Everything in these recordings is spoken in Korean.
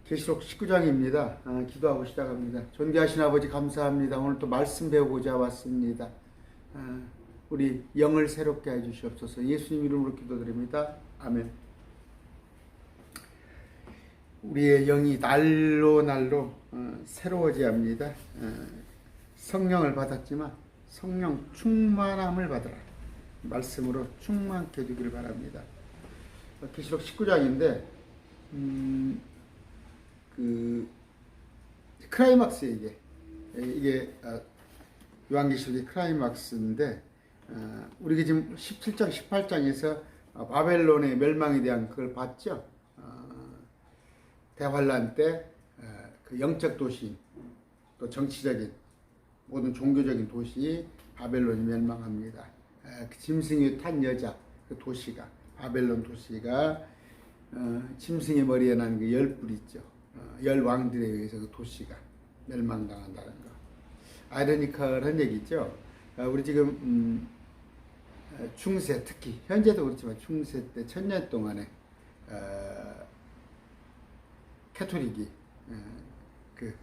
계시록 19장입니다. 기도하고 시작합니다. 존귀하신 아버지 감사합니다. 오늘 또 말씀 배우고자 왔습니다. 우리 영을 새롭게 해주시옵소서. 예수님 이름으로 기도드립니다. 아멘. 우리의 영이 날로 새로워져야 합니다. 성령을 받았지만 성령 충만함을 받으라. 말씀으로 충만케 해주기를 바랍니다. 계시록 19장인데 크라이막스 이게 요한계시록의 크라이막스인데 우리가 지금 17장 18장에서 바벨론의 멸망에 대한 그걸 봤죠. 대환란 때 그 영적 도시 또 정치적인 모든 종교적인 도시 바벨론이 멸망합니다. 그 짐승이 탄 여자 그 도시가 바벨론 도시가 짐승의 머리에 난 그 열뿔 있죠. 열 왕들에 의해서 그 도시가 멸망당한다는 거. 아이러니컬한 얘기죠. 우리 지금 중세, 특히 현재도 그렇지만 중세 때 1000년 동안에 캐토릭이 그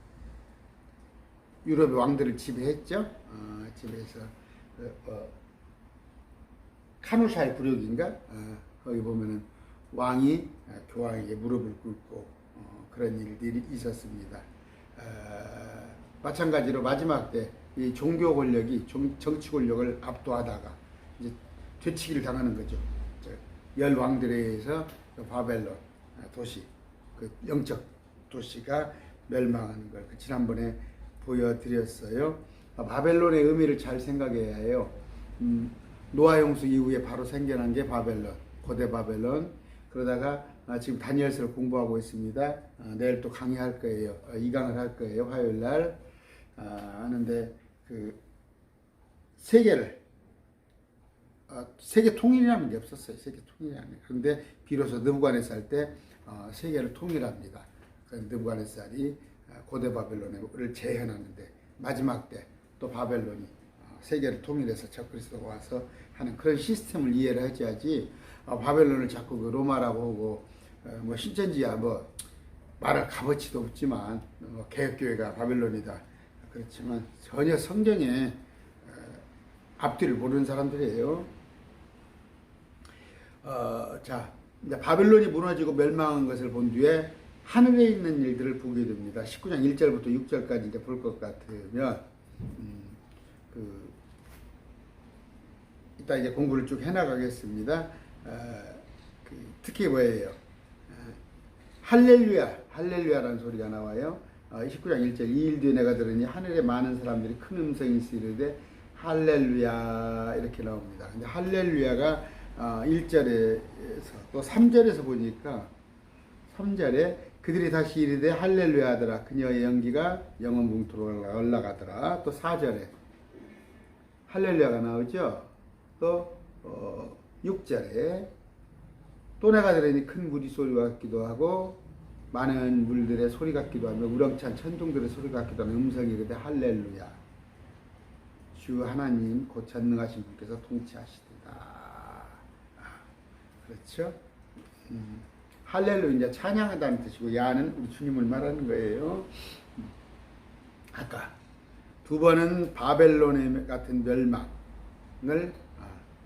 유럽의 왕들을 지배했죠. 지배해서 카누사의 굴욕인가? 거기 보면은 왕이 교황에게 무릎을 꿇고 그런 일들이 있었습니다. 마찬가지로 마지막 때 이 종교 권력이 정치 권력을 압도하다가 이제 되치기를 당하는 거죠. 열 왕들에 의해서 바벨론 도시, 그 영적 도시가 멸망하는 걸 지난번에 보여드렸어요. 바벨론의 의미를 잘 생각해야 해요. 노아 홍수 이후에 바로 생겨난 게 바벨론, 고대 바벨론. 그러다가 지금 다니엘서를 공부하고 있습니다. 내일 또 강의할 거예요. 2강을 할 거예요. 화요일 날 하는데 그 세계를 세계 통일이라는 게 없었어요. 세계 통일이라는 게. 그런데 비로소 느부갓네살 때 세계를 통일합니다. 느부갓네살이 고대 바벨론을 재현하는데 마지막 때 또 바벨론이 세계를 통일해서 적그리스도가 와서 하는 그런 시스템을 이해를 해야지 바벨론을 자꾸 그 로마라고 하고 뭐 신천지야 뭐 말할 값어치도 없지만 개혁교회가 바벨론이다. 그렇지만 전혀 성경에 앞뒤를 모르는 사람들이에요. 자, 이제 바벨론이 무너지고 멸망한 것을 본 뒤에 하늘에 있는 일들을 보게 됩니다. 19장 1절부터 6절까지 이제 볼 것 같으면 이따 이제 공부를 쭉 해나가겠습니다. 특히 뭐예요? 할렐루야라는 소리가 나와요. 19장 1절 이 일 뒤에 내가 들으니 하늘에 많은 사람들이 큰 음성이 이르되 할렐루야 이렇게 나옵니다. 근데 할렐루야가 1절에서 또 3절에서 보니까 3절에 그들이 다시 이르되 할렐루야 하더라. 그녀의 연기가 영원 궁토로 올라가더라. 또 4절에 할렐루야가 나오죠. 또 6절에 또 내가 들으니 큰 무리 소리 같기도 하고 많은 물들의 소리 같기도 하며 우렁찬 천둥들의 소리 같기도 하는 음성이 이르되 할렐루야 주 하나님 곧 전능하신 분께서 통치하시리다. 그렇죠? 할렐루야 이제 찬양하다는 뜻이고 야는 우리 주님을 말하는 거예요. 아까 두 번은 바벨론의 같은 멸망을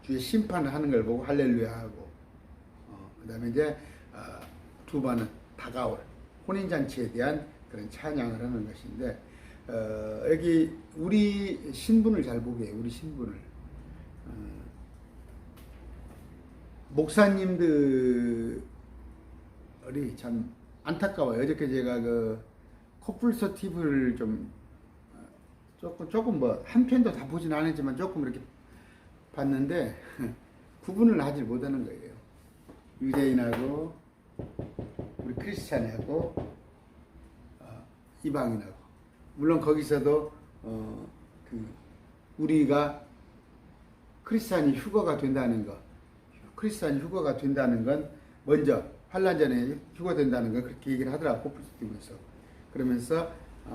주의 심판을 하는 걸 보고 할렐루야 하고 그 다음에 이제 두 번은 다가올 혼인잔치에 대한 그런 찬양을 하는 것인데 여기 우리 신분을 잘 보게 해요. 우리 신분을 목사님들이 참 안타까워요. 어저께 제가 그 코뿔소 TV를 좀 조금 뭐 한 편도 다 보진 않았지만 조금 이렇게 봤는데 구분을 하지 못하는 거예요. 유대인하고 우리 크리스찬하고 이방인하고 물론 거기서도 우리가 크리스찬이 휴거가 된다는 거, 크리스찬이 휴거가 된다는 건 먼저 환란 전에 휴거된다는 건 그렇게 얘기를 하더라고. 코뿔소에서 그러면서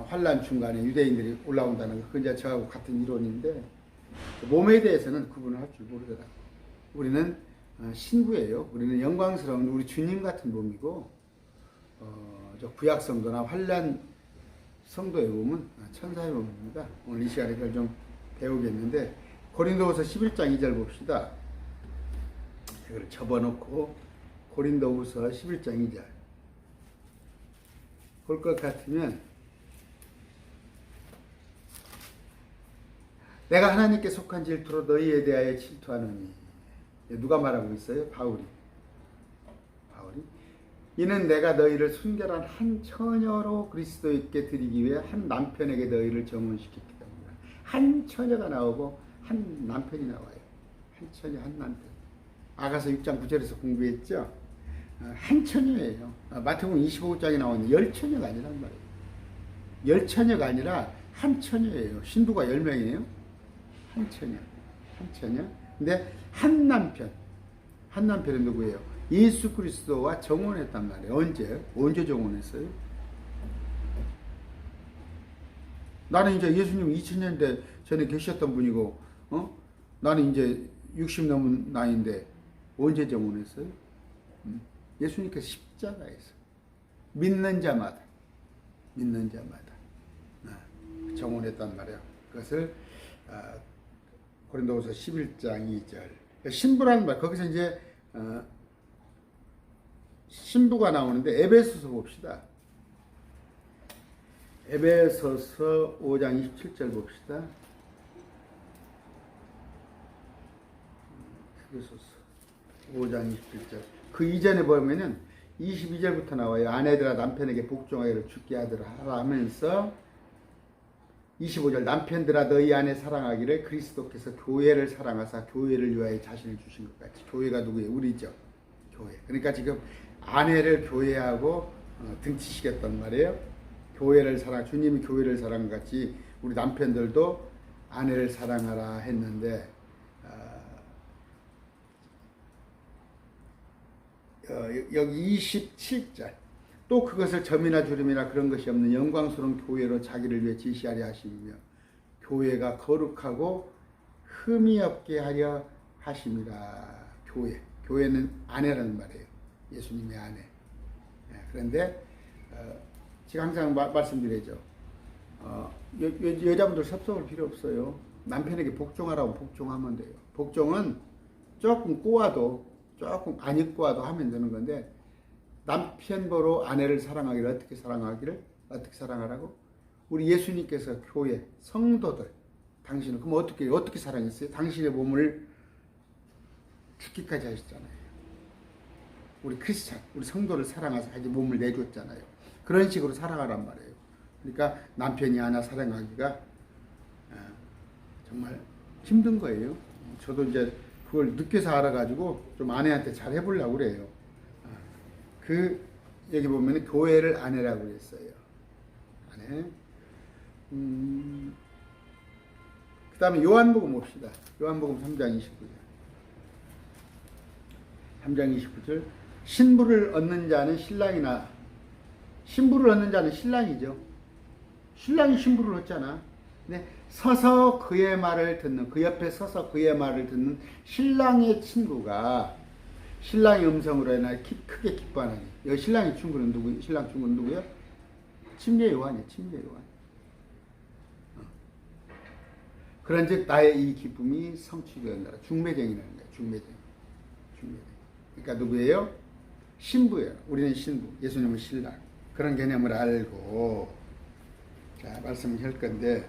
환란 중간에 유대인들이 올라온다는 거, 그건 이제 저하고 같은 이론인데 몸에 대해서는 구분을 할 줄 모르더라고. 우리는 신부예요. 우리는 영광스러운 우리 주님 같은 몸이고 저 구약 성도나 환란 성도에 보면 천사의 몸입니다. 오늘 이 시간에 그걸 좀 배우겠는데 고린도후서 11장 2절 봅시다. 이걸 접어놓고 고린도후서 11장 2절 볼 것 같으면 내가 하나님께 속한 질투로 너희에 대하여 질투하노니 누가 말하고 있어요? 바울이. 이는 내가 너희를 순결한 한 처녀로 그리스도께 드리기 위해 한 남편에게 너희를 정혼시켰기 때문이다. 한 처녀가 나오고 한 남편이 나와요. 한 처녀, 한 남편. 아가서 6장 9절에서 공부했죠? 한 처녀예요. 마태복음 25장에 나오는 열 처녀가 아니란 말이에요. 열 처녀가 아니라 한 처녀예요. 신부가 10명이에요. 한 처녀. 근데 한 남편은 누구예요? 예수 그리스도와 정혼했단 말이에요. 언제 정혼했어요? 나는 이제 예수님 2000년 전에 계셨던 분이고, 나는 이제 60 넘은 나이인데 언제 정혼했어요? 예수님께서 십자가에서 믿는 자마다 정혼했단 말이에요. 그것을 고린도후서 11장 2절 신부라는 말, 거기서 이제 신부가 나오는데 에베소서 봅시다. 에베소서 5장 27절 봅시다. 에베소서 5장 27절. 그 이전에 보면은 22절부터 나와요. 아내들아 남편에게 복종하기를 주께 하라 하면서 25절 남편들아 너희 아내 사랑하기를 그리스도께서 교회를 사랑하사 교회를 위하여 자신을 주신 것 같이. 교회가 누구예요? 우리죠. 교회. 그러니까 지금 아내를 교회하고 등치시켰단 말이에요. 교회를 주님이 교회를 사랑한 같이 우리 남편들도 아내를 사랑하라 했는데 여기 27절 또 그것을 점이나 주름이나 그런 것이 없는 영광스러운 교회로 자기를 위해 지시하려 하시며 교회가 거룩하고 흠이 없게 하려 하심이라. 교회는 아내라는 말이에요. 예수님의 아내. 그런데 제가 항상 말씀드리죠. 여자분들 섭섭할 필요 없어요. 남편에게 복종하라고 복종하면 돼요. 복종은 조금 꼬아도 조금 안 입고 와도 하면 되는 건데 남편 보러 아내를 사랑하기를 어떻게 사랑하라고? 우리 예수님께서 교회 성도들 당신을 그럼 어떻게 사랑했어요? 당신의 몸을 죽기까지 하셨잖아요. 우리 크리스찬, 우리 성도를 사랑하사 자기 몸을 내줬잖아요. 그런 식으로 사랑하란 말이에요. 그러니까 남편이 하나 사랑하기가 정말 힘든 거예요. 저도 이제 그걸 늦게서 알아가지고 좀 아내한테 잘 해보려고 그래요. 여기 보면 교회를 아내라고 그랬어요. 아내. 그 다음에 요한복음 봅시다. 요한복음 3장 29절. 3장 29절. 신부를 얻는 자는 신랑이죠. 신랑이 신부를 얻잖아. 근데 서서 그의 말을 듣는, 그 옆에 서서 그의 말을 듣는 신랑의 친구가 신랑의 음성으로 인하여 크게 기뻐하나니. 여기 신랑 친구는 누구예요? 침례 요한이에요. 그런즉 나의 이 기쁨이 성취되었노라. 중매쟁이라는 거예요. 중매쟁이. 그러니까 누구예요? 신부예요. 우리는 신부, 예수님은 신랑. 그런 개념을 알고 자 말씀을 할 건데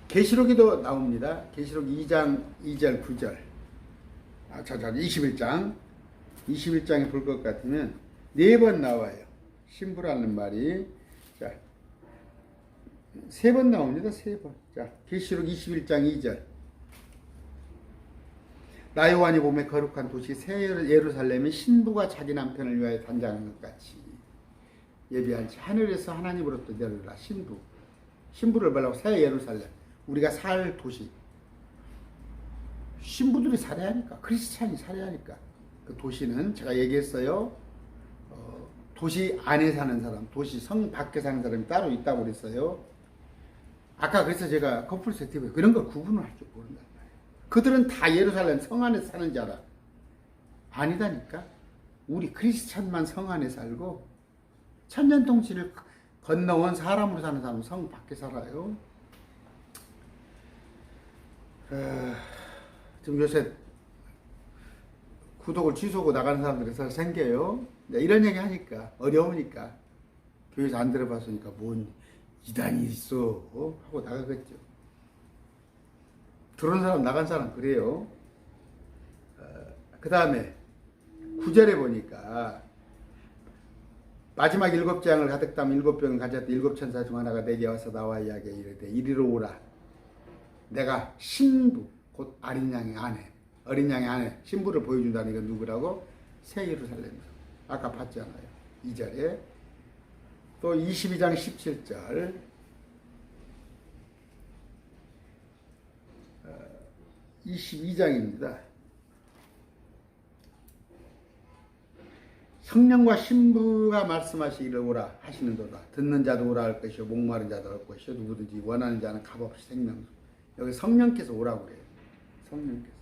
계시록에도 나옵니다. 계시록 2장 2절 9절 21장에 볼 것 같으면 4번 나와요. 신부라는 말이. 자, 3번 나옵니다. 3번. 자, 계시록 21장 2절. 나 요한이 봄에 거룩한 도시 새 예루살렘이 신부가 자기 남편을 위하여 단장한 것 같이 예비한지 하늘에서 하나님으로부터 내려라. 신부를 말하고 새 예루살렘. 우리가 살 도시. 신부들이 살아야 하니까, 크리스찬이 살아야 하니까. 그 도시는 제가 얘기했어요. 도시 안에 사는 사람, 도시 성 밖에 사는 사람이 따로 있다고 그랬어요. 아까 그래서 제가 커플 세티브 그런 걸 구분을 할 줄 모른단 말이에요. 그들은 다 예루살렘 성 안에 사는 자라. 아니다니까. 우리 크리스찬만 성 안에 살고 천년통치를 건너온 사람으로 사는 사람은 성 밖에 살아요. 지금 요새 구독을 취소하고 나가는 사람들이 생겨요. 이런 얘기 하니까 어려우니까 교회에서 안 들어봤으니까 뭔 이단이 있어 하고 나가겠죠. 들어온 사람 나간 사람 그래요. 그 다음에 9절에 보니까 마지막 7장을 가득 담은 7병을 가졌던 7천사 중 하나가 내게 와서 나와 이야기해 이르되 이리로 오라. 내가 신부 곧 어린 양의 아내 신부를 보여준다는 건 누구라고? 새 예루살렘. 아까 봤잖아요. 2절에 또 22장 17절 22장입니다. 성령과 신부가 말씀하시기를 오라 하시는도다. 듣는 자도 오라 할 것이요 목마른 자도 올 것이요 누구든지 원하는 자는 값없이 생명수. 여기 성령께서 오라고 그래요. 성령께서.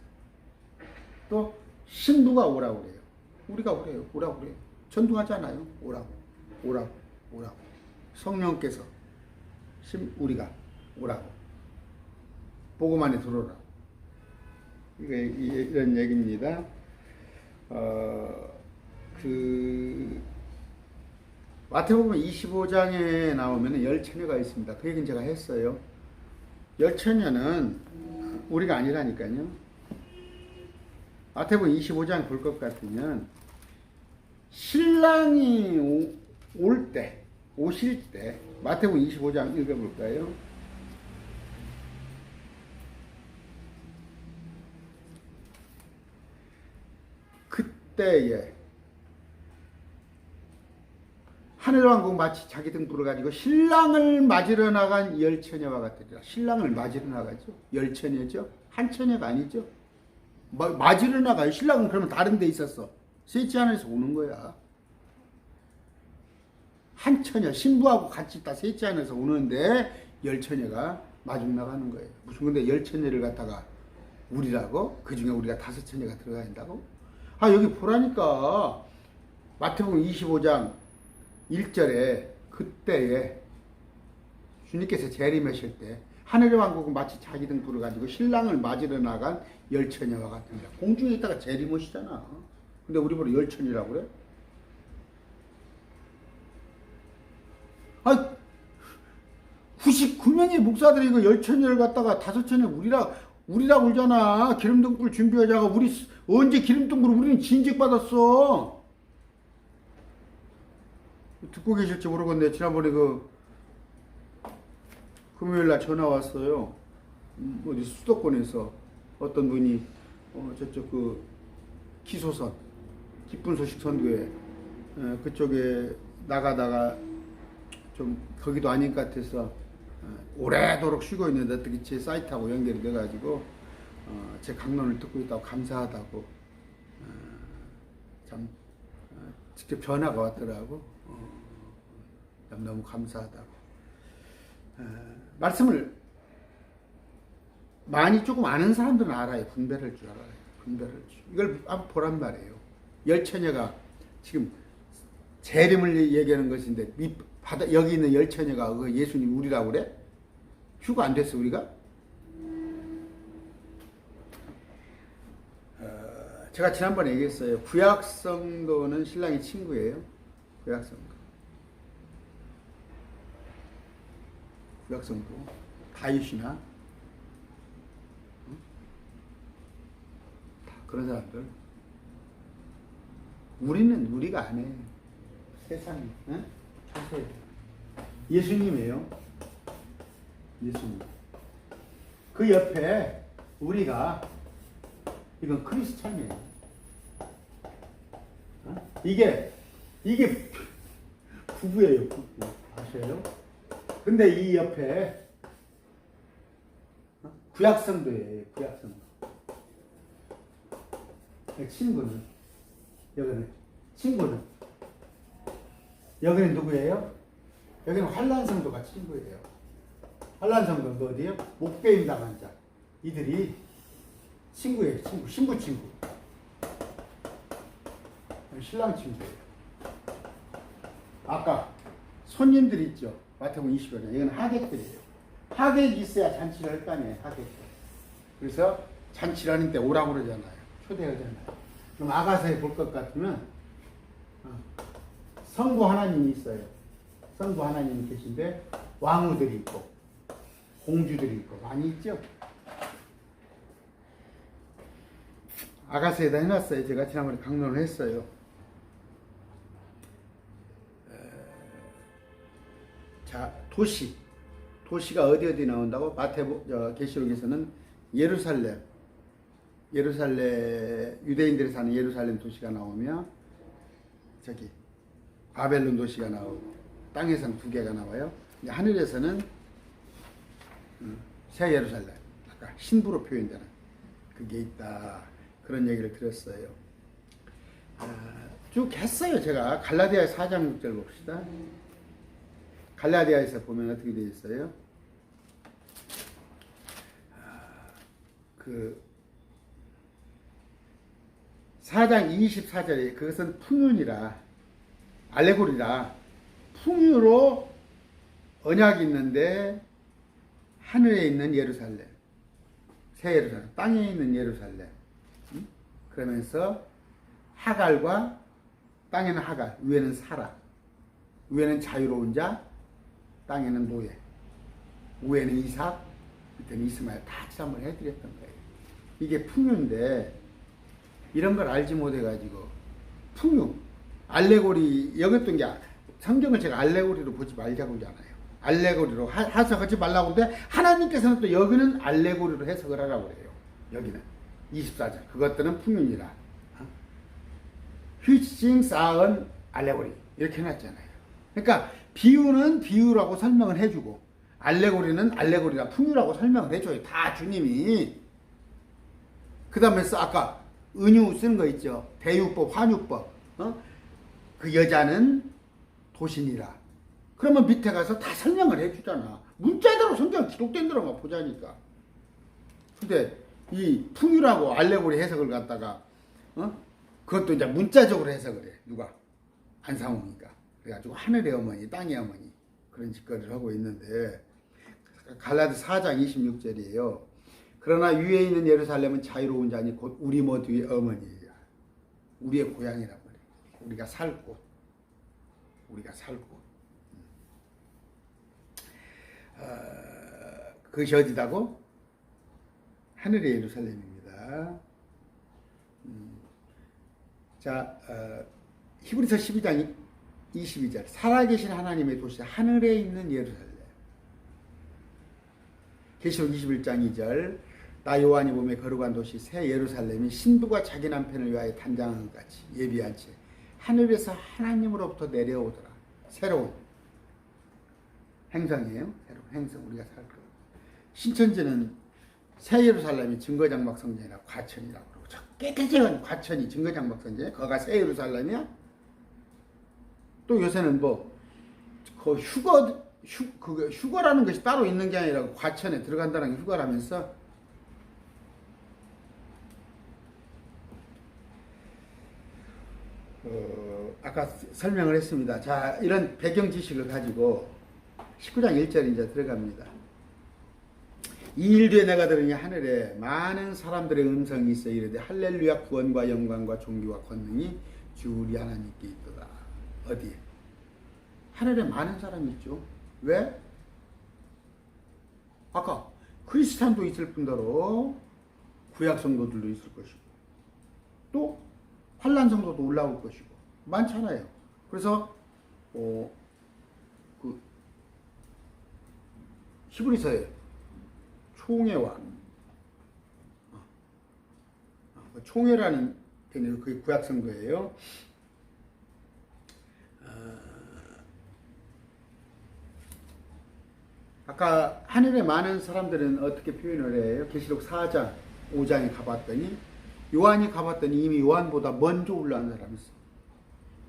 또 신부가 오라고 그래요. 우리가 오라고 그래요. 전도하잖아요. 오라고. 성령께서 우리가 오라고. 복음 안에 들어오라고. 이런 얘기입니다. 마태복음 25장에 나오면 열처녀가 있습니다. 그 얘기는 제가 했어요. 열처녀는 우리가 아니라니까요. 마태복음 25장 볼 것 같으면 신랑이 오실 때 마태복음 25장 읽어볼까요? 그때에 하늘왕국 마치 자기 등불을 가지고 신랑을 맞으러 나간 열처녀와 같으리라. 신랑을 맞으러 나가죠. 열처녀죠. 한 처녀가 아니죠. 맞으러 나가요. 신랑은 그러면 다른 데 있었어. 셋째 하늘에서 오는 거야. 한 처녀, 신부하고 같이 있다 셋째 하늘에서 오는데 열처녀가 마중 나가는 거예요. 무슨 근데 열처녀를 갖다가 우리라고? 그 중에 우리가 5처녀가 들어가 있다고? 여기 보라니까. 마태복음 25장 1절에 그때에 주님께서 재림하실 때 하늘의 왕국은 마치 자기 등불을 가지고 신랑을 맞으러 나간 열처녀와 같습니다. 공중에 있다가 재림하시잖아. 근데 우리 보러 열처녀라고 그래? 99명의 목사들이 이거 열처녀를 갖다가 5처녀 우리라고 울잖아. 기름등불 준비하자가 우리 언제 기름등불 우리는 진즉 받았어. 듣고 계실지 모르겠는데 지난번에 금요일날 전화 왔어요. 어디 수도권에서 어떤 분이 저쪽 기소선 기쁜 소식 선교회 그쪽에 나가다가 좀 거기도 아닌 것 같아서 오래도록 쉬고 있는데 어떻게 제 사이트하고 연결이 돼가지고 제 강론을 듣고 있다고 감사하다고 참 직접 전화가 왔더라고. 너무 감사하다고. 말씀을 많이 조금 아는 사람들은 알아요. 분별할 줄 알아요. 이걸 한번 보란 말이에요. 열처녀가 지금 재림을 얘기하는 것인데 여기 있는 열처녀가 예수님 우리라고 그래? 휴가 안 됐어 우리가? 제가 지난번에 얘기했어요. 구약성도는 신랑의 친구예요. 구약성도 다윗이나 그런 사람들. 우리가 안 해. 세상이. 예수님이에요. 예수님. 그 옆에 우리가 이건 크리스찬이에요. 이게 부부예요. 부부. 아세요? 근데 이 옆에 구약성도예요. 구약성도. 친구는 여기는 누구예요? 여기는 환란성도가 친구예요. 환란성도는 어디예요? 목배임 당한 자. 이들이 친구예요. 신부 친구. 신랑 침대예요. 아까 손님들 있죠. 마태복음 20절에 이건 하객들이에요. 하객이 있어야 잔치를 할 거 아니에요. 하객들. 그래서 잔치를 하는 때 오라고 그러잖아요. 초대하잖아요. 그럼 아가서에 볼 것 같으면 성부 하나님이 있어요. 성부 하나님이 계신데 왕후들이 있고 공주들이 있고 많이 있죠. 아가서에다 해놨어요. 제가 지난번에 강론을 했어요. 자, 도시가 어디 나온다고? 계시록에서는 예루살렘, 유대인들이 사는 예루살렘 도시가 나오며 저기 바벨론 도시가 나오고 땅에서는 2개가 나와요. 하늘에서는 새 예루살렘, 아까 신부로 표현되는 그게 있다. 그런 얘기를 들었어요. 쭉 했어요. 제가 갈라디아 4장 6절 봅시다. 갈라디아에서 보면 어떻게 되어 있어요? 그 4장 24절에 그것은 풍윤이라 알레고리라 풍유로 언약이 있는데 하늘에 있는 예루살렘, 새 예루살렘, 땅에 있는 예루살렘. 그러면서 하갈과 땅에는 하갈, 위에는 사라, 위에는 자유로운 자, 땅에는 노예, 위에는 이삭, 밑에는 이스마엘. 다 지난번 해드렸던 거예요. 이게 풍유인데 이런 걸 알지 못해가지고 풍유, 알레고리 여겼던 게 성경을 제가 알레고리로 보지 말자고 하잖아요. 알레고리로 해석하지 말라고 하는데 하나님께서는 또 여기는 알레고리로 해석을 하라고 그래요. 여기는 24절 그것들은 풍윤이라 which things are an allegory 이렇게 해놨잖아요. 그러니까 비유는 비유라고 설명을 해주고 알레고리는 알레고리라 풍유라고 설명을 해줘요. 다 주님이. 그 다음에서 아까 은유 쓰는 거 있죠. 대유법, 환유법. 그 여자는 도신이라. 그러면 밑에 가서 다 설명을 해주잖아. 문자대로 성경 기록된 대로만 보자니까. 근데 이 풍유라고 알레고리 해석을 갖다가 그것도 이제 문자적으로 해석을 해. 누가? 안상홍이가. 그래가지고 하늘의 어머니, 땅의 어머니 그런 짓거리를 하고 있는데 갈라디 4장 26절이에요. 그러나 위에 있는 예루살렘은 자유로운 자니 곧 우리 모두의 어머니이라. 우리의 고향이란 말이에요. 우리가 살 곳. 그것이 어디다고? 하늘의 예루살렘입니다. 자, 히브리서 12장 22절 살아계신 하나님의 도시 하늘에 있는 예루살렘. 계시록 21장 2절 나 요한이 보매 거룩한 도시 새 예루살렘이 신부가 자기 남편을 위하여 단장한 것 같이 예비한 채 하늘에서 하나님으로부터 내려오더라. 새로운 행성이에요. 새로운 행성 우리가 살 거. 신천지는 새 예루살렘이 증거장막 성전이라 과천이라고 그러고 저 깨끗한 과천이 증거장막 성전이야. 거기가 새 예루살렘이야. 또 요새는 그 휴거라는 것이 따로 있는 게 아니라 과천에 들어간다는 게 휴거라면서 아까 설명을 했습니다. 자, 이런 배경 지식을 가지고 19장 1절 이제 들어갑니다. 이 일 뒤에 내가 들으니 하늘에 많은 사람들의 음성이 있어 이르되 할렐루야 구원과 영광과 존귀와 권능이 주 우리 하나님께 있도다. 어디에? 하늘에 많은 사람이 있죠. 왜? 아까 크리스찬도 있을 뿐더러 구약 성도들도 있을 것이고 또 환난 성도도 올라올 것이고 많잖아요. 그래서 그 히브리서에 총회와 총회라는 개념이 그게 구약 성도예요. 아까 하늘에 많은 사람들은 어떻게 표현을 해요? 계시록 4장, 5장에 가봤더니 요한이 가봤더니 이미 요한보다 먼저 올라간 사람이 있어.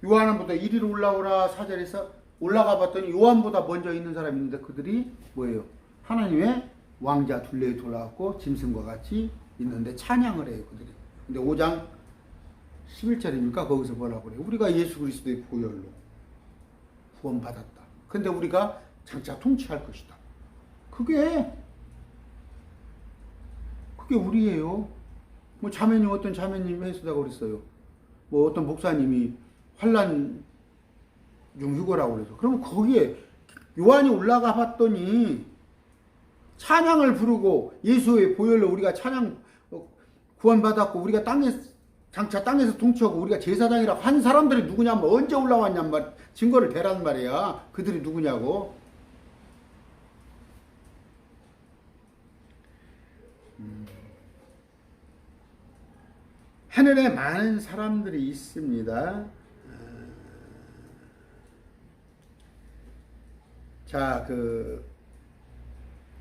요한보다 이리로 올라오라 4절에서 올라가 봤더니 요한보다 먼저 있는 사람이 있는데 그들이 뭐예요? 하나님의 왕자 둘레에 돌아왔고 짐승과 같이 있는데 찬양을 해요. 그들이. 근데 5장 11절입니까? 거기서 뭐라고 그래요? 우리가 예수 그리스도의 보혈로 구원받았다. 근데 우리가 장차 통치할 것이다. 그게 우리예요. 뭐 자매님, 어떤 자매님이 해서다가 그랬어요. 뭐 어떤 목사님이 환난 중 휴거라고 그래서. 그러면 거기에 요한이 올라가 봤더니 찬양을 부르고 예수의 보혈로 우리가 찬양 구원받았고 우리가 장차 땅에서 통치하고 우리가 제사장이라고 한 사람들이 누구냐면 언제 올라왔냔 말 증거를 대란 말이야. 그들이 누구냐고. 하늘에 많은 사람들이 있습니다. 자,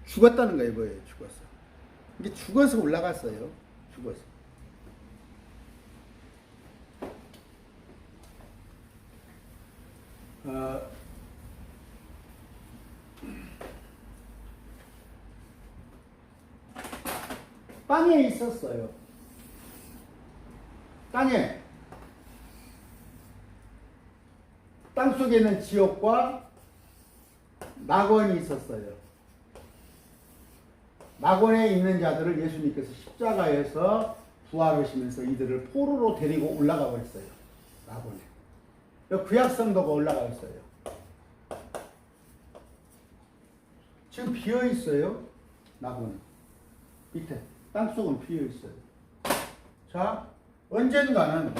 죽었다는 거예요, 뭐예요? 죽었어. 이게 죽어서 올라갔어요. 죽어서. 땅에 있었어요. 땅 속에는 지옥과 낙원이 있었어요. 낙원에 있는 자들을 예수님께서 십자가에서 부활하시면서 이들을 포로로 데리고 올라가 버렸어요. 낙원에. 구약성도가 올라가 있어요. 지금 비어 있어요. 낙원은. 밑에. 땅속은 비어 있어요. 자, 언젠가는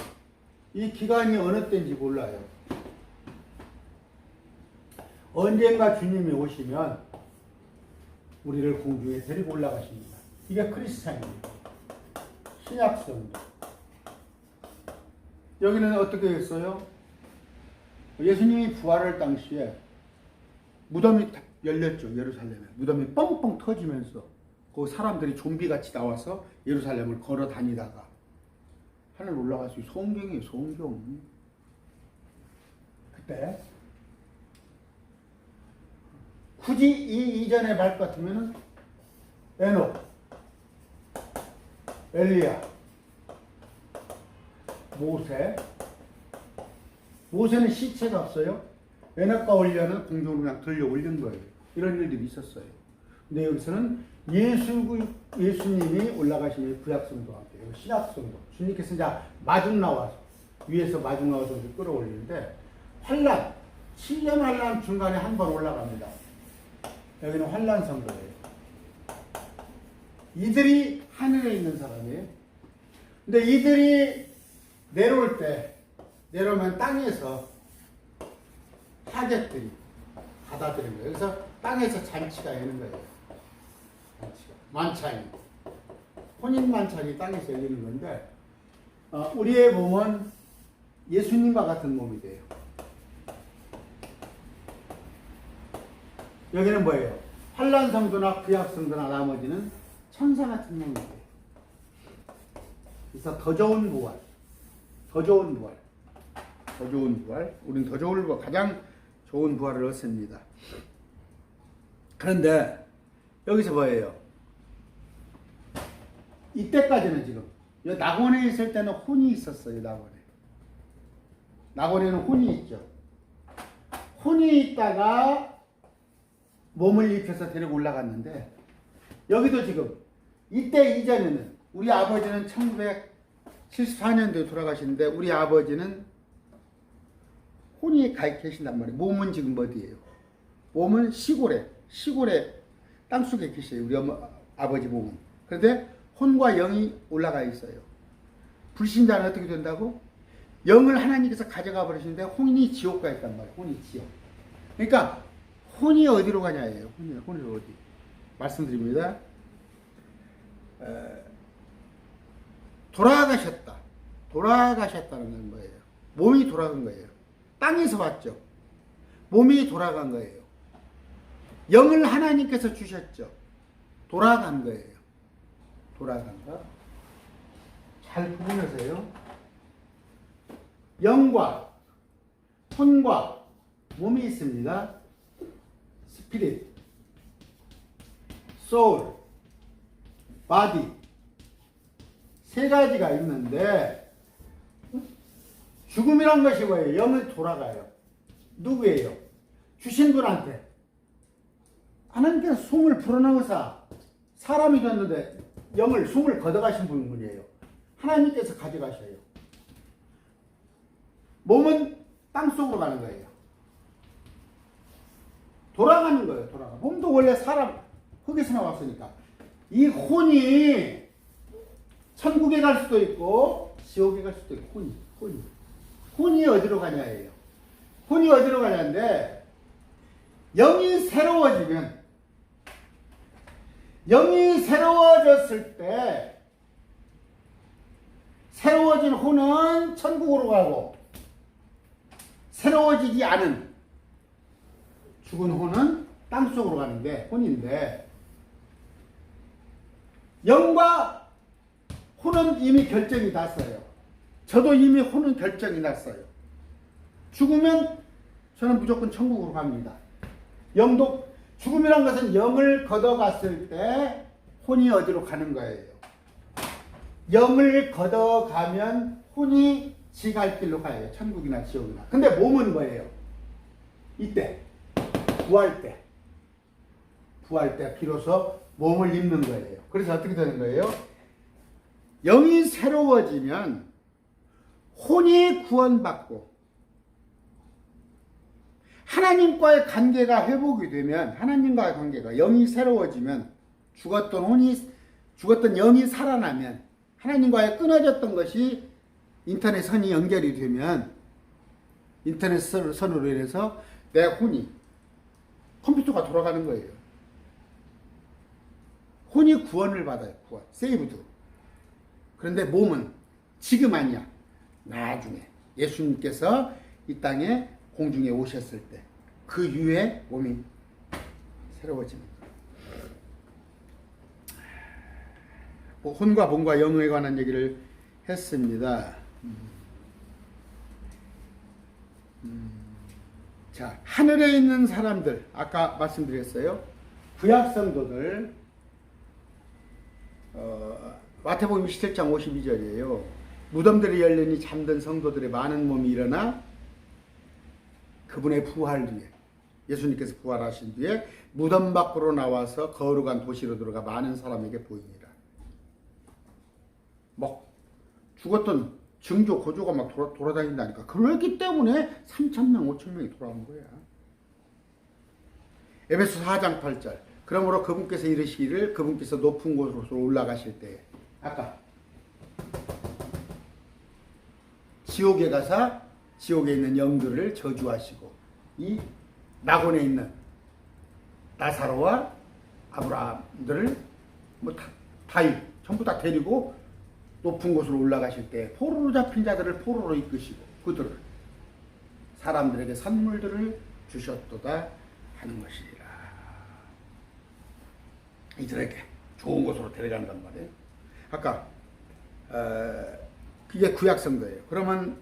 이 기간이 어느 때인지 몰라요. 언젠가 주님이 오시면 우리를 공중에 데리고 올라가십니다. 이게 크리스찬입니다. 신약성도. 여기는 어떻게 했어요? 예수님이 부활할 당시에 무덤이 열렸죠. 예루살렘에. 무덤이 뻥뻥 터지면서 그 사람들이 좀비같이 나와서 예루살렘을 걸어 다니다가 하늘 올라갔어요. 성경이에요. 성경. 그때 굳이 이 이전의 말 같으면은 에녹, 엘리야, 모세는 시체가 없어요. 에녹과 엘리야는 공중으로 그냥 들려 올린 거예요. 이런 일들이 있었어요. 근데 여기서는 예수님이 올라가신 구약성도 함께 신약성도 주님께서 이제 마중 나와서 위에서 마중 나와서 끌어올리는데 환란 7년 환란 중간에 한 번 올라갑니다. 여기는 환란 성도예요. 이들이 하늘에 있는 사람이에요. 근데 이들이 내려오면 땅에서 하객들이 받아들인 거예요. 그래서 땅에서 잔치가 있는 거예요. 만찬이. 혼인 만찬이 땅에서 열리는 건데, 우리의 몸은 예수님과 같은 몸이 돼요. 여기는 뭐예요? 환란 성도나 구약 성도나 나머지는 천사 같은 몸이 돼요. 그래서 더 좋은 부활. 우리는 더 좋은 부활, 가장 좋은 부활을 얻습니다. 그런데 여기서 뭐예요? 이때까지는 지금 낙원에 있을 때는 혼이 있었어요. 낙원에는 혼이 있죠. 혼이 있다가 몸을 입혀서 데리고 올라갔는데 여기도 지금 이때 이전에는 우리 아버지는 1974년도에 돌아가시는데 우리 아버지는 혼이 가 계신단 말이에요. 몸은 지금 어디예요? 몸은 시골에 땅속에 계세요. 우리 아버지 몸은. 그런데 혼과 영이 올라가 있어요. 불신자는 어떻게 된다고? 영을 하나님께서 가져가 버리시는데 혼이 지옥 가 있단 말이에요. 혼이 지옥. 그러니까 혼이 어디로 가냐예요. 혼이 어디? 말씀드립니다. 돌아가셨다는 거예요. 몸이 돌아간 거예요. 땅에서 왔죠. 몸이 돌아간 거예요. 영을 하나님께서 주셨죠. 돌아간 거예요. 돌아간 거. 잘 구분하세요. 영과 혼과 몸이 있습니다. 스피릿, 소울, 바디 세 가지가 있는데 죽음이란 것이 뭐예요? 영은 돌아가요. 누구예요? 주신 분한테. 하나님께서 숨을 불어넣어서 사람이 됐는데 영을, 숨을 걷어가신 분이에요. 하나님께서 가져가셔요. 몸은 땅속으로 가는 거예요. 돌아가는 거예요. 돌아가. 몸도 원래 사람 흙에서 나왔으니까. 이 혼이 천국에 갈 수도 있고 지옥에 갈 수도 있고. 혼이 어디로 가냐예요. 혼이 어디로 가냐인데, 영이 새로워지면, 영이 새로워졌을 때 새로워진 혼은 천국으로 가고, 새로워지지 않은 죽은 혼은 땅속으로 가는 게 혼인데, 영과 혼은 이미 결정이 났어요. 저도 이미 혼은 결정이 났어요. 죽으면 저는 무조건 천국으로 갑니다. 영도, 죽음이란 것은 영을 걷어갔을 때 혼이 어디로 가는 거예요. 영을 걷어가면 혼이 지 갈 길로 가요. 천국이나 지옥이나. 근데 몸은 뭐예요? 이때 부활 때 비로소 몸을 입는 거예요. 그래서 어떻게 되는 거예요? 영이 새로워지면 혼이 구원받고 하나님과의 관계가 회복이 되면, 하나님과의 관계가, 영이 새로워지면, 죽었던 영이 살아나면, 하나님과의 끊어졌던 것이 인터넷 선이 연결이 되면, 인터넷 선으로 인해서 내 혼이, 컴퓨터가 돌아가는 거예요. 혼이 구원을 받아요. 구원. 세이브드. 그런데 몸은 지금 아니야. 나중에 예수님께서 이 땅에 공중에 오셨을 때 그 이후에 몸이 새로워집니다. 혼과 몸과 영에 관한 얘기를 했습니다. 자, 하늘에 있는 사람들, 아까 말씀드렸어요. 구약 성도들, 마태복음 27장 52절이에요. 무덤들이 열리니 잠든 성도들의 많은 몸이 일어나 그분의 부활 뒤에, 예수님께서 부활하신 뒤에 무덤 밖으로 나와서 거룩한 도시로 들어가 많은 사람에게 보이니라. 막 죽었던 증조, 고조가 막 돌아다닌다니까. 그렇기 때문에 3,000명, 5,000명이 돌아온 거야. 에베소 4장 8절. 그러므로 그분께서 이르시기를, 그분께서 높은 곳으로 올라가실 때, 아까 지옥에 가서 지옥에 있는 영들을 저주하시고, 이 낙원에 있는 나사로와 아브라함들을 다윗 전부 다 데리고 높은 곳으로 올라가실 때 포로로 잡힌 자들을 포로로 이끄시고 그들을 사람들에게 선물들을 주셨도다 하는 것이라. 이들에게 좋은 곳으로 데려간단 말이에요. 아까 그게 구약 성도예요. 그러면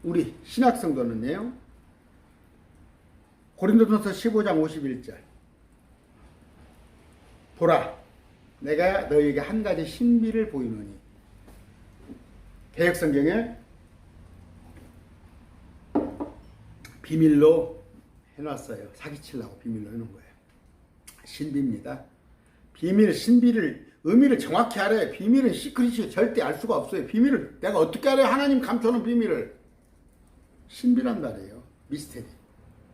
우리 신약 성도는요, 고린도전서 15장 51절. 보라, 내가 너희에게 한 가지 신비를 보이노니. 개역성경에 비밀로 해놨어요. 사기치려고 비밀로 해놓은 거예요. 신비입니다. 비밀, 신비를, 의미를 정확히 알아야. 비밀은 시크릿이 절대 알 수가 없어요. 비밀을 내가 어떻게 알아요? 하나님 감춰놓은 비밀을. 신비란 말이에요. 미스테리.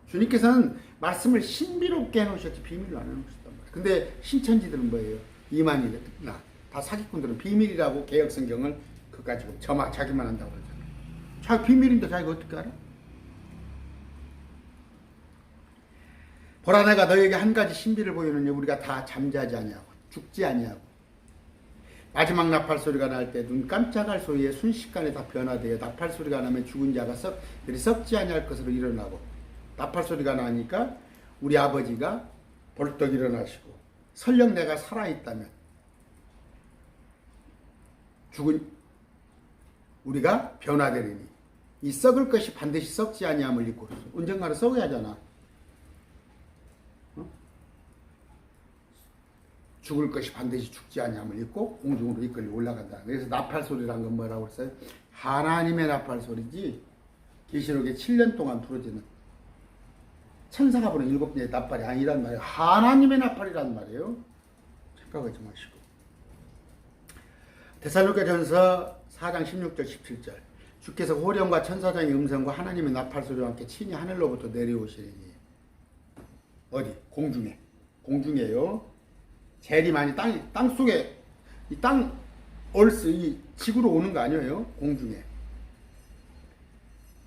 주님께서는 말씀을 신비롭게 해놓으셨지 비밀로 안 해놓으셨단 말이에요. 근데 신천지들은 뭐예요? 이만희나 다 사기꾼들은 비밀이라고 개역성경을 그거 가지고 자기만 한다고 그러잖아요. 자기 비밀인데 자기가 어떻게 알아? 보라, 내가 너에게 한 가지 신비를 보이느니 우리가 다 잠자지 아니하고 죽지 아니하고 마지막 나팔 소리가 날 때 눈 깜짝할 소리에 순식간에 다 변화되어 나팔 소리가 나면 죽은 자가 썩지 아니할 것으로 일어나고, 나팔 소리가 나니까 우리 아버지가 벌떡 일어나시고 설령 내가 살아있다면 죽은 우리가 변화되리니 이 썩을 것이 반드시 썩지 아니함을 입고, 언젠가는 썩어야 하잖아. 죽을 것이 반드시 죽지 아니함을 입고 공중으로 이끌려 올라간다. 그래서 나팔 소리란 건 뭐라고 했어요? 하나님의 나팔 소리지. 계시록에 7년 동안 부러지는 천사가 부는 7개의 나팔이 아니란 말이에요. 하나님의 나팔이란 말이에요. 착각하지 마시고. 데살로니가전서 4장 16절 17절 주께서 호령과 천사장의 음성과 하나님의 나팔 소리와 함께 친히 하늘로부터 내려오시리니. 어디? 공중에. 공중에요. 재림하니 땅 속에 이 땅 얼스 이 지구로 오는 거 아니에요. 공중에.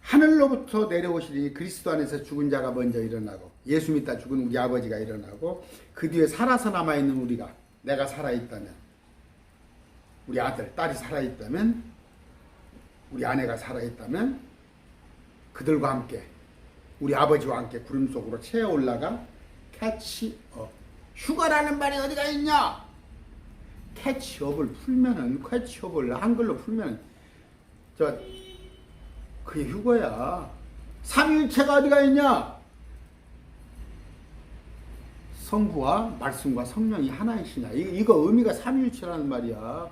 하늘로부터 내려오시리니 그리스도 안에서 죽은 자가 먼저 일어나고 예수 믿다 죽은 우리 아버지가 일어나고 그 뒤에 살아서 남아있는 우리가 내가 살아있다면 우리 아들, 딸이 살아있다면 우리 아내가 살아있다면 그들과 함께 우리 아버지와 함께 구름 속으로 채어 올라가 캐치업. 휴가라는 말이 어디가 있냐? 캐치업을 풀면은 캐치업을 한글로 풀면 그게 휴거야. 삼위일체가 어디가 있냐? 성부와 말씀과 성령이 하나이시냐. 이거 의미가 삼위일체라는 말이야.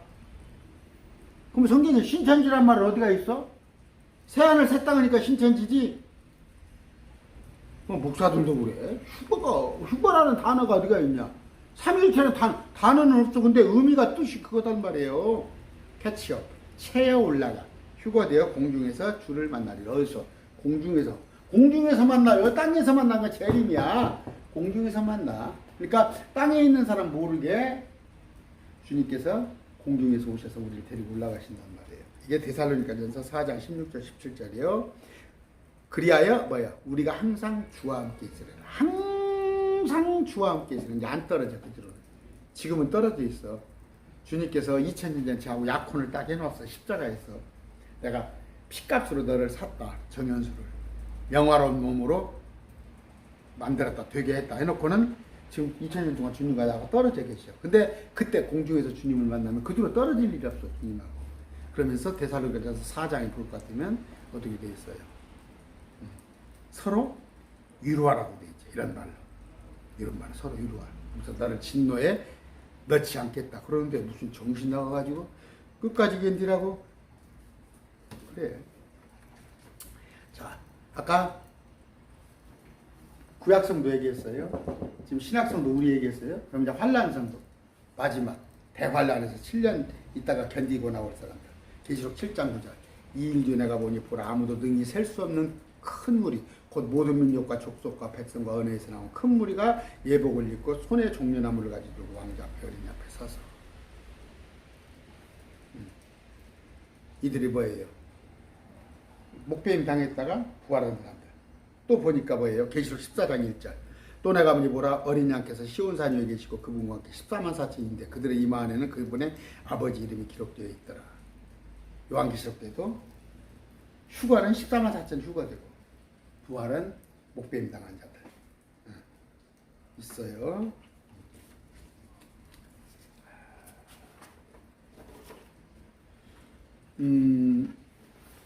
그럼 성경에 신천지란 말은 어디가 있어? 새하늘 새 땅이니까 신천지지. 목사들도 그래. 휴거라는 단어가 어디가 있냐? 삼위일체는 단어는 없어. 근데 의미가 뜻이 그거단 말이에요. 캐치업, 채어 올라가. 휴거되어 공중에서 주를 만나리라. 어디서? 공중에서 만나요. 땅에서 만난 건 재림이야. 공중에서 만나. 그러니까 땅에 있는 사람 모르게 주님께서 공중에서 오셔서 우리를 데리고 올라가신단 말이에요. 이게 데살로니가전서 4장 16절 17절이요. 그리하여 뭐야? 우리가 항상 주와 함께 있으리라. 항상 주와 함께 있으리라. 이제 안 떨어져 그대로. 지금은 떨어져 있어. 주님께서 2000년 전하고 약혼을 딱 해놨어. 십자가에서. 내가 피값으로 너를 샀다. 정현수를. 영화로운 몸으로 만들었다. 되게 했다. 해놓고는 지금 2000년 동안 주님과 나하고 떨어져 계셔. 근데 그때 공중에서 주님을 만나면 그 뒤로 떨어질 일이 없어. 주님하고. 그러면서 데살로니가전서 4장에 볼 것 같으면 어떻게 돼 있어요? 서로 위로하라고 돼 있죠. 이런 말로. 이런 말로 서로 위로하라. 그래서 나를 진노에 넣지 않겠다. 그러는데 무슨 정신 나가가지고 끝까지 견디라고? 그래. 자, 아까 구약성도 얘기했어요. 지금 신약성도 우리 얘기했어요. 그럼 이제 환란성도 마지막 대환란에서 7년 있다가 견디고 나올 사람들. 계시록 7장 9절. 이 일 뒤에 내가 보니 보라 아무도 능히 셀 수 없는 큰 무리 곧 모든 민족과 족속과 백성과 언어에서 나온 큰 무리가 예복을 입고 손에 종려나무를 가지고 왕자 앞에 어린 앞에 서서 이들이 뭐예요? 목배임 당했다가 부활한 사람들. 또 보니까 뭐예요? 계시록 14장 1절. 또 내가 보니 보라 어린 양께서 시온산 위에 계시고 그분과 함께 14만 4천인데 그들의 이마 안에는 그분의 아버지 이름이 기록되어 있더라. 요한계시록 때도 휴가는 14만 4천 휴가되고 부활은 목배임 당한 자들 있어요.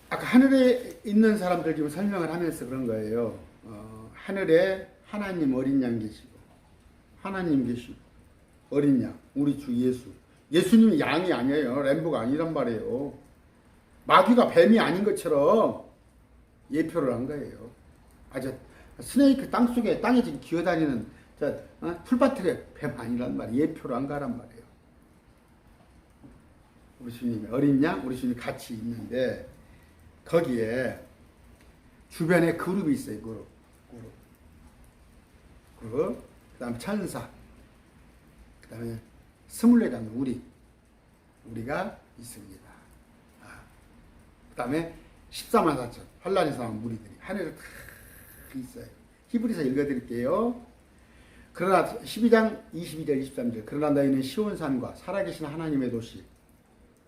아까 하늘에 있는 사람들 지금 설명을 하면서 그런 거예요. 하늘에 하나님 어린 양 계시고 하나님 계시고 어린 양 우리 주 예수. 예수님이 양이 아니에요. 램보가 아니란 말이에요. 마귀가 뱀이 아닌 것처럼 예표를 한 거예요. 아주 스네이크 땅에 지금 기어다니는 풀밭에 뱀 아니란 말이에요. 예표를 한 거란 말이에요. 우리 주님이 어린 양, 우리 주님이 같이 있는데 거기에 주변에 그룹이 있어요. 그룹. 그 다음 천사. 그 다음에 24장 우리가 있습니다. 그 다음에 14만 4천 환란에서 나온 무리들이 하늘에 다 있어요. 히브리서 읽어드릴게요. 그러나 12장 22절 23절 그러나 너희는 시온산과 살아계신 하나님의 도시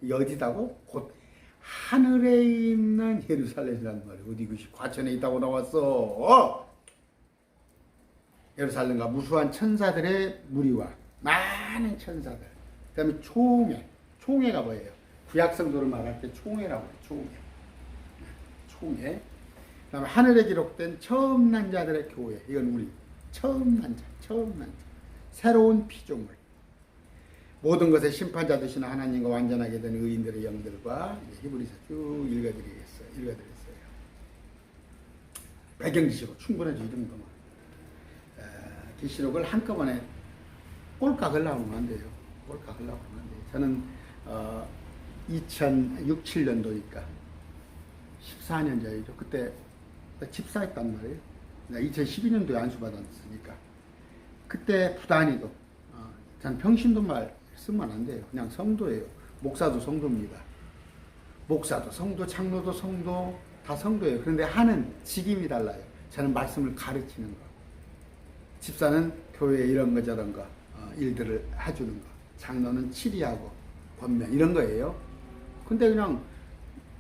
이 어디다고? 곧 하늘에 있는 예루살렘이라는 말이에요. 어디 그것이 과천에 있다고 나왔어. 예루살렘과 무수한 천사들의 무리와 많은 천사들. 그 다음에 총회가 뭐예요? 구약성도를 말할 때 총회라고 해요. 총회. 그 다음에 하늘에 기록된 처음 난 자들의 교회. 이건 우리 처음 난 자. 새로운 피조물. 모든 것의 심판자 되시는 하나님과 완전하게 된 의인들의 영들과 히브리서 쭉 읽어드리겠어요. 배경 지식으로 충분하죠. 이 정도면. 계시록을 한꺼번에 꼴깍 흘러오면 안 돼요. 꼴깍 흘러오면 안 돼요. 저는 2006, 7년도니까 14년 전이죠. 그때 집사했단 말이에요. 2012년도에 안수받았으니까. 그때 부단히도 전 평신도 말 쓰면 안 돼요. 그냥 성도예요. 목사도 성도입니다. 목사도 성도, 장로도 성도, 다 성도예요. 그런데 하는 직임이 달라요. 저는 말씀을 가르치는 거. 집사는 교회에 이런 거 저런 거 일들을 해주는 거. 장로는 치리하고 권면 이런 거예요. 근데 그냥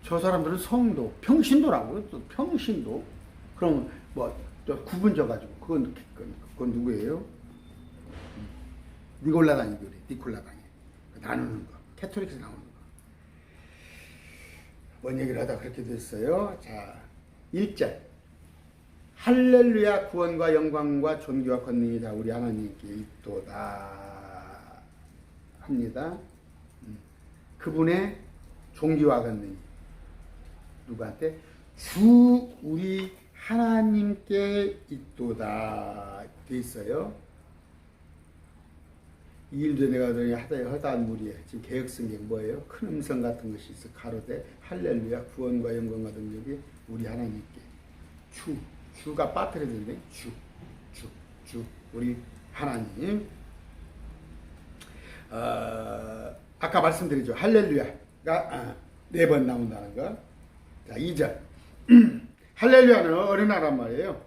저 사람들은 성도, 평신도라고요. 또 평신도. 그럼 뭐 구분져가지고 그건 누구예요? 니콜라당이 그래. 니콜라당이 나누는 거. 캐톨릭에서 나오는 거. 뭔 얘기를 하다 그렇게 됐어요. 자, 1절. 할렐루야 구원과 영광과 존귀와 권능이 다 우리 하나님께 있도다 합니다. 그분의 존귀와 권능이 누구한테? 주 우리 하나님께 있도다 돼 있어요. 이 일도 내가 허다한 무리에 지금 개혁성경 뭐예요? 큰 음성 같은 것이 있어 가로되 할렐루야 구원과 영광과 능력이 우리 하나님께 주가 빠뜨려지는데 주 우리 하나님. 아까 말씀드리죠. 할렐루야가 4번 나온다는 거. 자, 2절. 할렐루야는 어느 나라란 말이에요?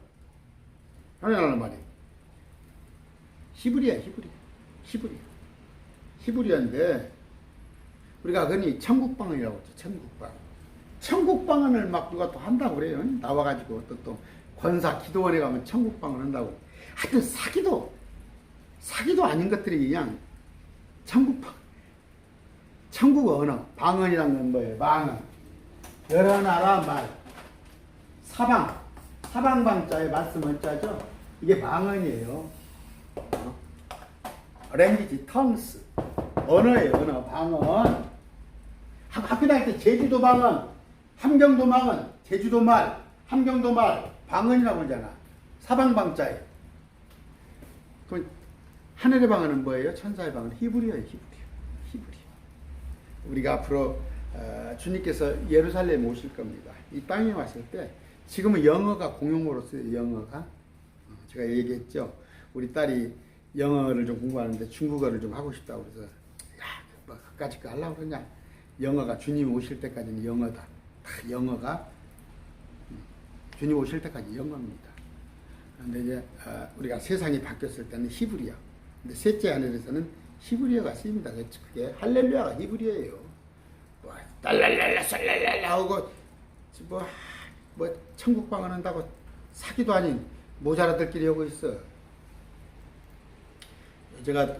어느 나라란 말이에요? 히브리어인데 우리가 흔히 천국방언이라고 했죠. 천국방언을 막 누가 또 한다고 그래요. 나와가지고 또 권사 기도원에 가면 천국방언 한다고. 하여튼 사기도 아닌 것들이 그냥 천국 언어. 방언이란 건 뭐예요? 방언. 여러 나라 말. 사방방자의 말씀 원자죠. 이게 방언이에요. 랭귀지, 텅스. 언어예요, 언어. 방언. 학교 다닐 때 제주도 방언, 함경도 방언, 제주도 말, 함경도 말, 방언이라고 그러잖아. 사방방자예요. 그럼 하늘의 방언은 뭐예요? 천사의 방언은 히브리어예요, 히브리어. 우리가 앞으로 주님께서 예루살렘에 오실 겁니다. 이 땅에 왔을 때 지금은 영어가 공용어로 쓰여요. 영어가. 제가 얘기했죠. 우리 딸이 영어를 좀 공부하는데 중국어를 좀 하고 싶다고 그래서 뭐 그까짓 거 하려고 그러냐. 영어가 주님 오실 때까지는 영어다. 다 영어가 주님 오실 때까지 영어입니다. 그런데 이제 우리가 세상이 바뀌었을 때는 히브리어. 근데 셋째 하늘에서는 히브리어가 쓰입니다. 그게 할렐루야가 히브리어예요. 뭐 딸랄랄라 쌀랄랄라 하고 뭐 천국 방언 한다고 사기도 아닌 모자라들끼리 하고 있어. 제가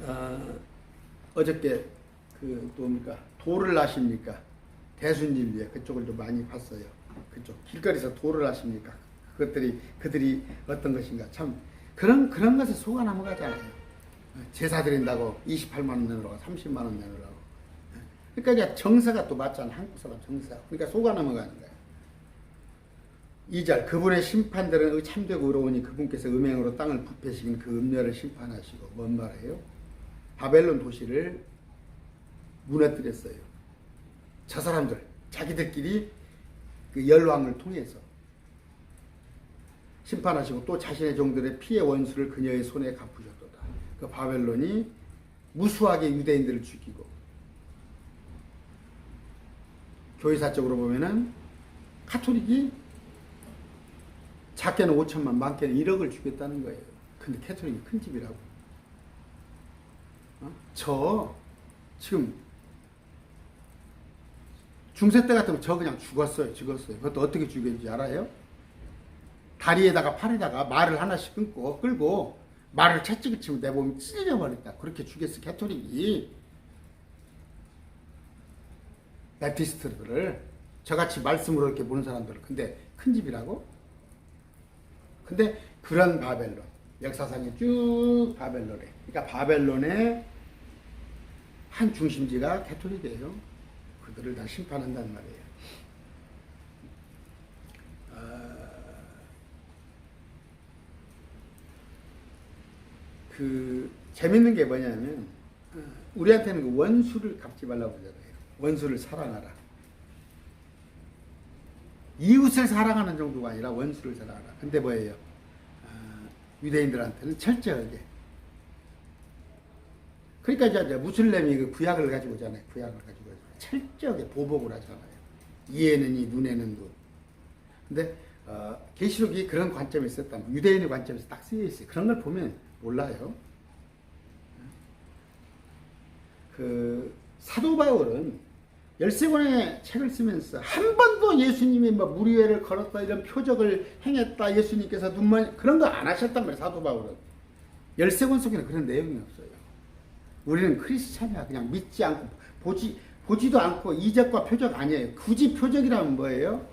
어저께 뭡니까 돌을 아십니까? 대순진리에 그쪽을 좀 많이 봤어요. 그쪽 길거리에서 돌을 아십니까? 그들이 어떤 것인가 참 그런 것에 속아 넘어가잖아요. 제사 드린다고 28만 원 내놓으라고 30만 원 내놓으라고. 그러니까 이제 정서가 또 맞잖아. 한국 사람 정서. 그러니까 속아 넘어가는 거야. 2절 그분의 심판들은 참되고 의로우니 그분께서 음행으로 땅을 부패시킨 그 음녀를 심판하시고. 뭔 말이에요? 바벨론 도시를 무너뜨렸어요. 저 사람들 자기들끼리 그 열왕을 통해서 심판하시고 또 자신의 종들의 피의 원수를 그녀의 손에 갚으셨도다. 그 바벨론이 무수하게 유대인들을 죽이고 교회사적으로 보면은 카톨릭이 작게는 5천만, 많게는 1억을 주겠다는 거예요. 근데 캐톨릭이 큰 집이라고. 저 지금 중세 때 같으면 저 그냥 죽었어요. 그것도 어떻게 죽였는지 알아요? 다리에다가 팔에다가 말을 하나씩 끌고 말을 채찍을 치면 내 몸이 찢어버렸다. 그렇게 죽였어. 캐톨릭이. 베티스트들을 저같이 말씀으로 이렇게 보는 사람들을. 근데 큰 집이라고? 근데 그런 바벨론 역사상에 쭉 바벨론에 그러니까 바벨론에 한 중심지가 가톨릭이에요. 그들을 다 심판한단 말이에요. 재밌는 게 뭐냐면 우리한테는 그 원수를 갚지 말라고 그러잖아요. 원수를 사랑하라. 이웃을 사랑하는 정도가 아니라 원수를 사랑하라. 근데 뭐예요? 유대인들한테는 철저하게. 그러니까 이제 무슬림이 그 구약을 가지고 오잖아요. 구약을 가지고 철저하게 보복을 하잖아요. 이에는 이, 눈에는 눈. 근데 계시록이 그런 관점에 있었다면 유대인의 관점에서 딱 쓰여 있어요. 그런 걸 보면 몰라요. 그 사도 바울은 13권의 책을 쓰면서 한 번도 예수님이 뭐 물 위를 걸었다 이런 표적을 행했다 예수님께서 눈만 그런 거 안 하셨단 말이에요. 사도 바울은 13권 속에는 그런 내용이 없어요. 우리는 크리스찬이야. 그냥 믿지 않고 보지도 않고 이적과 표적 아니에요. 굳이 표적이라면 뭐예요?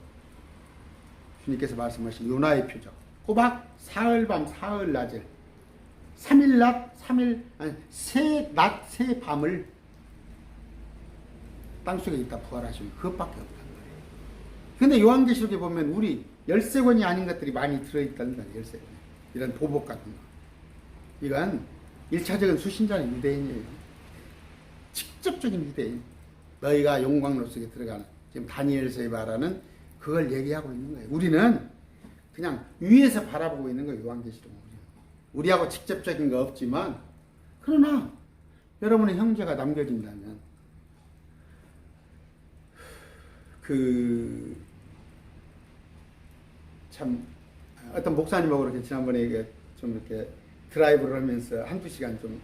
주님께서 말씀하신 요나의 표적. 꼬박 사흘밤 사흘낮을 3일 낮 3일 아니 새낮 새밤을 땅속에 있다 부활하시면 그것밖에 없단 말이에요. 근데 요한계시록에 보면 우리 13권이 아닌 것들이 많이 들어있다는 거예요. 13권. 이런 보복 같은 거. 이건 1차적인 수신자는 유대인이에요. 직접적인 유대인. 너희가 용광로 속에 들어가는 지금 다니엘서에 말하는 그걸 얘기하고 있는 거예요. 우리는 그냥 위에서 바라보고 있는 거예요. 요한계시록. 우리하고 직접적인 거 없지만 그러나 여러분의 형제가 남겨진다면 참 어떤 목사님하고 이렇게 지난번에 좀 이렇게 드라이브를 하면서 한두 시간 좀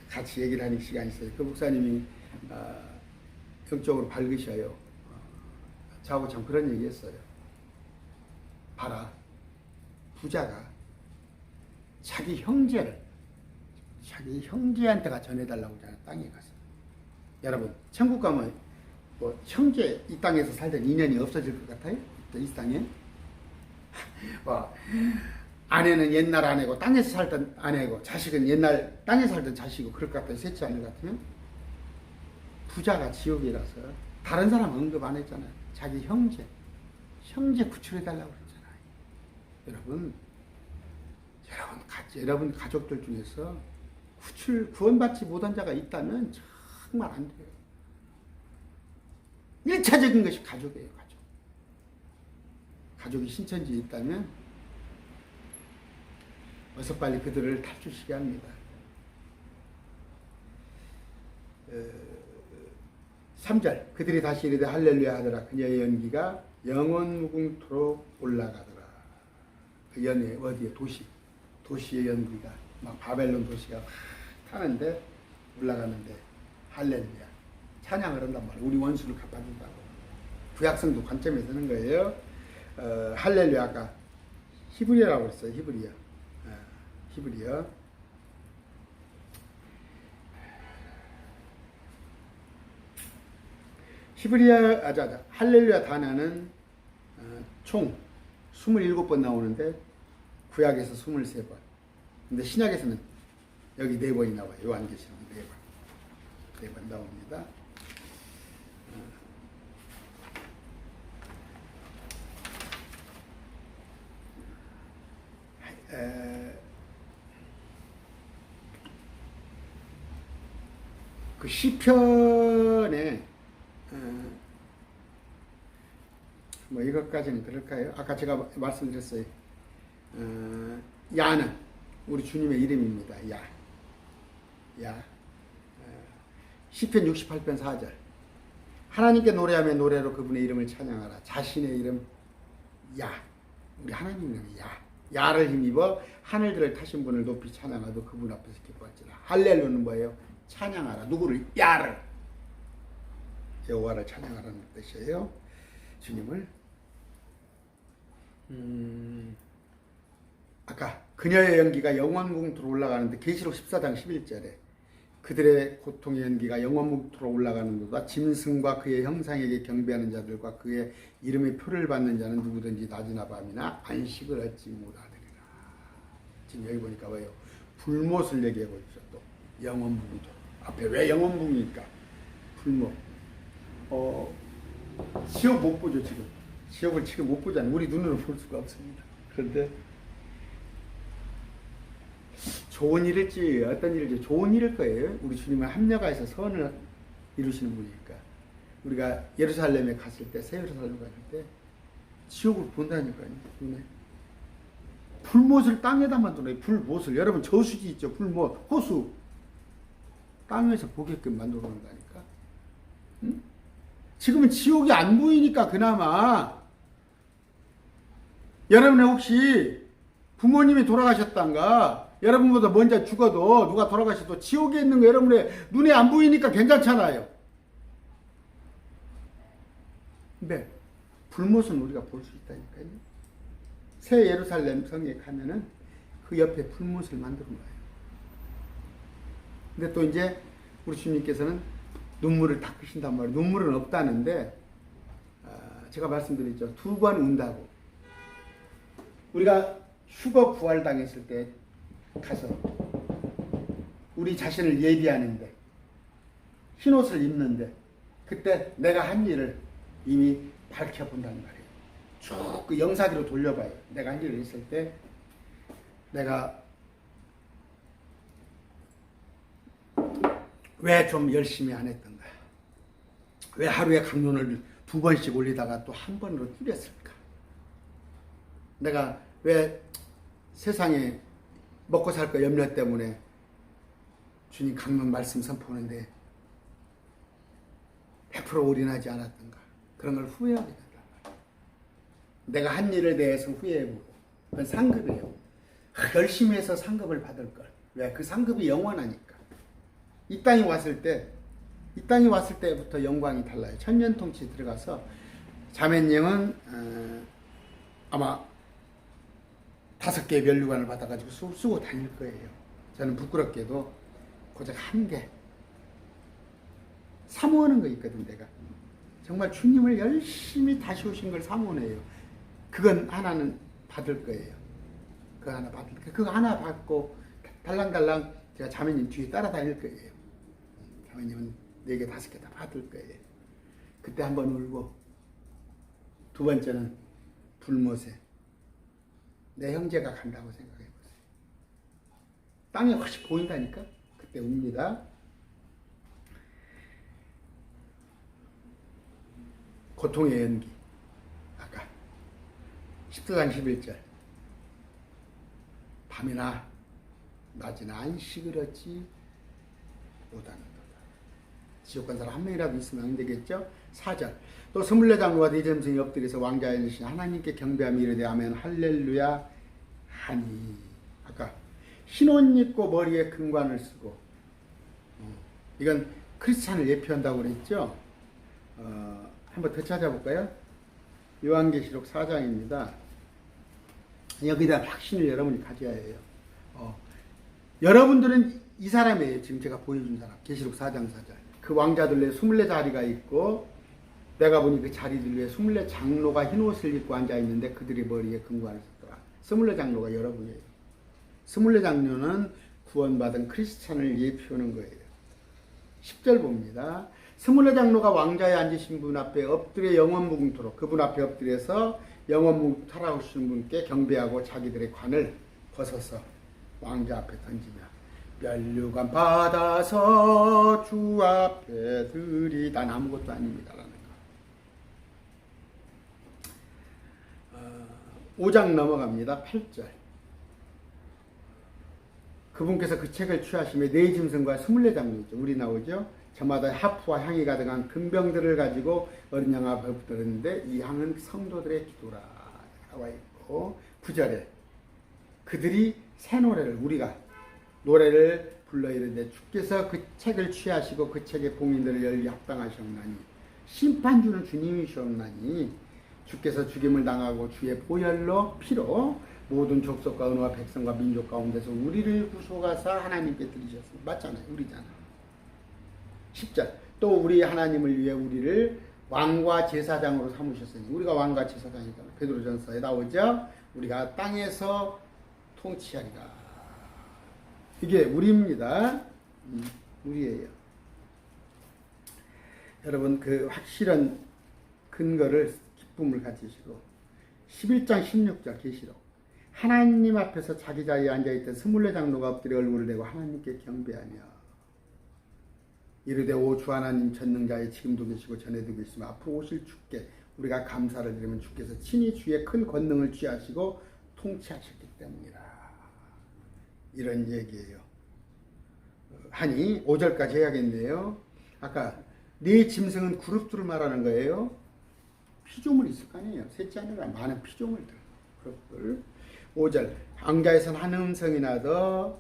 같이 얘기를 하는 시간이 있어요. 그 목사님이 영적으로 밝으셔요. 저하고 참 그런 얘기 했어요. 봐라. 부자가 자기 형제한테가 전해달라고 하잖아요. 땅에 가서. 여러분 천국 가면 뭐 형제 이 땅에서 살던 인연이 없어질 것 같아요? 이 땅에? 뭐 아내는 옛날 아내고 땅에서 살던 아내고 자식은 옛날 땅에서 살던 자식이고 그럴 것 같아요. 셋째 아내 같으면? 부자가 지옥이라서 다른 사람 언급 안 했잖아요. 자기 형제 구출해달라고 그랬잖아요. 여러분 가족들 중에서 구원받지 못한 자가 있다면 정말 안 돼요. 1차적인 것이 가족이에요. 가족이 신천지에 있다면 어서 빨리 그들을 탈출시켜야 합니다. 3절 그들이 다시 이르되 할렐루야 하더라. 그녀의 연기가 영원 무궁토록 올라가더라. 그 연이 어디에? 도시의 연기가 막 바벨론 도시가 타는데 올라가는데 할렐루야 찬양을 한단 말이에요. 우리 원수를 갚아준다고. 구약성도 관점에 서는 거예요. 할렐루야 아까 히브리어라고 했어요. 히브리어. 할렐루야 단어는 총 27번 나오는데 구약에서 23번. 근데 신약에서는 여기 4번이 나와요. 요한계시록 4번 나옵니다. 그 시편에 뭐 이것까지는 그럴까요? 아까 제가 말씀드렸어요. 야는 우리 주님의 이름입니다. 야. 시편 68편 4절. 하나님께 노래하며 노래로 그분의 이름을 찬양하라. 자신의 이름 야. 우리 하나님 이름 야를 힘입어 하늘들을 타신 분을 높이 찬양하도 그분 앞에서 기뻐할지라. 할렐루야는 뭐예요? 찬양하라. 누구를? 야를. 여호와를 찬양하라는 뜻이에요. 주님을. 아까 그녀의 연기가 영원궁토로 올라가는데 계시록 14장 11절에 그들의 고통의 연기가 영원궁토로 올라가는도다. 짐승과 그의 형상에게 경배하는 자들과 그의 이름의 표를 받는 자는 누구든지 낮이나 밤이나 안식을 얻지 못하리라. 지금 여기 보니까 뭐예요? 불못을 얘기하고 있어. 또 영원궁토. 앞에 왜 영원궁입니까? 불모. 지옥 못 보죠, 지금. 지옥을 지금 못 보잖아요. 우리 눈으로 볼 수가 없습니다. 그런데 좋은 일일지 어떤 일일지 좋은 일일 거예요. 우리 주님을 합력하여서 선을 이루시는 분이니까. 우리가 예루살렘에 갔을 때, 새 예루살렘 갔을 때 지옥을 본다니까요. 눈에. 불못을 땅에다 만들어요. 불못을. 여러분 저수지 있죠. 불못. 호수. 땅에서 보게끔 만들어 놓는다니까. 응? 지금은 지옥이 안 보이니까 그나마. 여러분이 혹시 부모님이 돌아가셨단가, 여러분보다 먼저 죽어도, 누가 돌아가셔도 지옥에 있는 거 여러분의 눈에 안 보이니까 괜찮잖아요. 근데 불못은 우리가 볼 수 있다니까요. 새 예루살렘 성에 가면은 그 옆에 불못을 만드는 거예요. 근데 또 이제 우리 주님께서는 눈물을 닦으신단 말이에요. 눈물은 없다는데, 제가 말씀드렸죠. 2번 운다고. 우리가 휴거 부활당했을 때 가서 우리 자신을 예비하는데, 흰옷을 입는데, 그때 내가 한 일을 이미 밝혀본다는 말이에요. 쭉 그 영사기로 돌려봐요. 내가 한 일을 했을 때 내가 왜 좀 열심히 안 했던가, 왜 하루에 강론을 2번씩 올리다가 또 한 번으로 줄였을까, 내가 왜 세상에 먹고 살 거 염려 때문에 주님 강론 말씀 선포하는데 100% 올인하지 않았던가, 그런 걸 후회하게 된다. 내가 한 일에 대해서 후회해보고, 그건 상급이에요. 열심히 해서 상급을 받을 걸. 왜? 그 상급이 영원하니까. 이 땅에 왔을 때부터 영광이 달라요. 천년통치 들어가서 자매님은 아마 5개의 면류관을 받아가지고 쓰고 다닐 거예요. 저는 부끄럽게도 고작 1개. 사모하는 거 있거든, 내가. 정말 주님을 열심히 다시 오신 걸 사모해요. 그건 하나는 받을 거예요. 그거 하나 받을 거예요. 그거 하나 받고 달랑달랑 제가 자매님 뒤에 따라다닐 거예요. 자매님은 4개, 5개 다 받을 거예요. 그때 한번 울고, 2번째는 불못에 내 형제가 간다고 생각해 보세요. 땅에 확실히 보인다니까? 그때 웁니다. 고통의 연기. 아까 14장 11절. 밤이나 낮이나 안식을 얻지 못하는도다. 지옥 간 사람 한 명이라도 있으면 안 되겠죠? 4절. 또 스물네 장로가 대점성이 엎드려서 왕자의 이르시니 하나님께 경배하며 이르되 아멘 할렐루야 하니. 아까 흰옷 입고 머리에 금관을 쓰고, 이건 크리스찬을 예표한다고 그랬죠? 한번 더 찾아볼까요? 요한계시록 4장입니다. 여기다 확신을 여러분이 가져야 해요. 여러분들은 이 사람이에요. 지금 제가 보여준 사람. 계시록 4장 4절. 그 왕자들 내 24자리가 있고, 내가 보니 그 자리들 위에 24장로가 흰 옷을 입고 앉아있는데 그들의 머리에 금관을 썼더라. 24장로가 여러분이에요. 24장로는 구원받은 크리스찬을 예표하는 거예요. 10절 봅니다. 24장로가 왕자에 앉으신 분 앞에 엎드려 영원무궁토록, 그분 앞에 엎드려서 영원무궁 살아오시는 분께 경배하고 자기들의 관을 벗어서 왕자 앞에 던지며 면류관 받아서 주 앞에 드리. 난 아무것도 아닙니다라는 거. 5장 넘어갑니다. 8절. 그분께서 그 책을 취하시며 네 짐승과 24장로죠. 우리 나오죠. 저마다 하프와 향이 가득한 금병들을 가지고 어린 양 앞에 엎드렸는데 이 향은 성도들의 기도라 나와 있고, 9절에 그들이 새 노래를, 우리가 노래를 불러 이르되 주께서 그 책을 취하시고 그 책의 봉인들을 열리 합당하셨나니 심판주는 주님이셨나니 주께서 죽임을 당하고 주의 보혈로 피로 모든 족속과 언어와 백성과 민족 가운데서 우리를 구속하사 하나님께 드리셨습니다. 맞잖아요. 우리잖아. 10절. 또 우리 하나님을 위해 우리를 왕과 제사장으로 삼으셨으니, 우리가 왕과 제사장이다. 베드로전서에 나오죠. 우리가 땅에서 통치하리라. 이게 우리입니다. 우리예요. 여러분 그 확실한 근거를 기쁨을 가지시고 11장 16절 계시록 하나님 앞에서 자기 자리에 앉아있던 24장로가 엎드려 얼굴을 대고 하나님께 경배하며 이르되 오 주 하나님 전능자의 지금도 계시고 전에도 계시며 앞으로 오실 주께 우리가 감사를 드리면 주께서 친히 주의 큰 권능을 취하시고 통치하셨기 때문이라. 이런 얘기예요. 하니 5절까지 해야겠네요. 아까 네 짐승은 그룹들을 말하는 거예요. 피조물이 있을 거 아니에요. 셋째 아니라 많은 피조물들. 그룹들. 5절 왕자에선 한 음성이 나더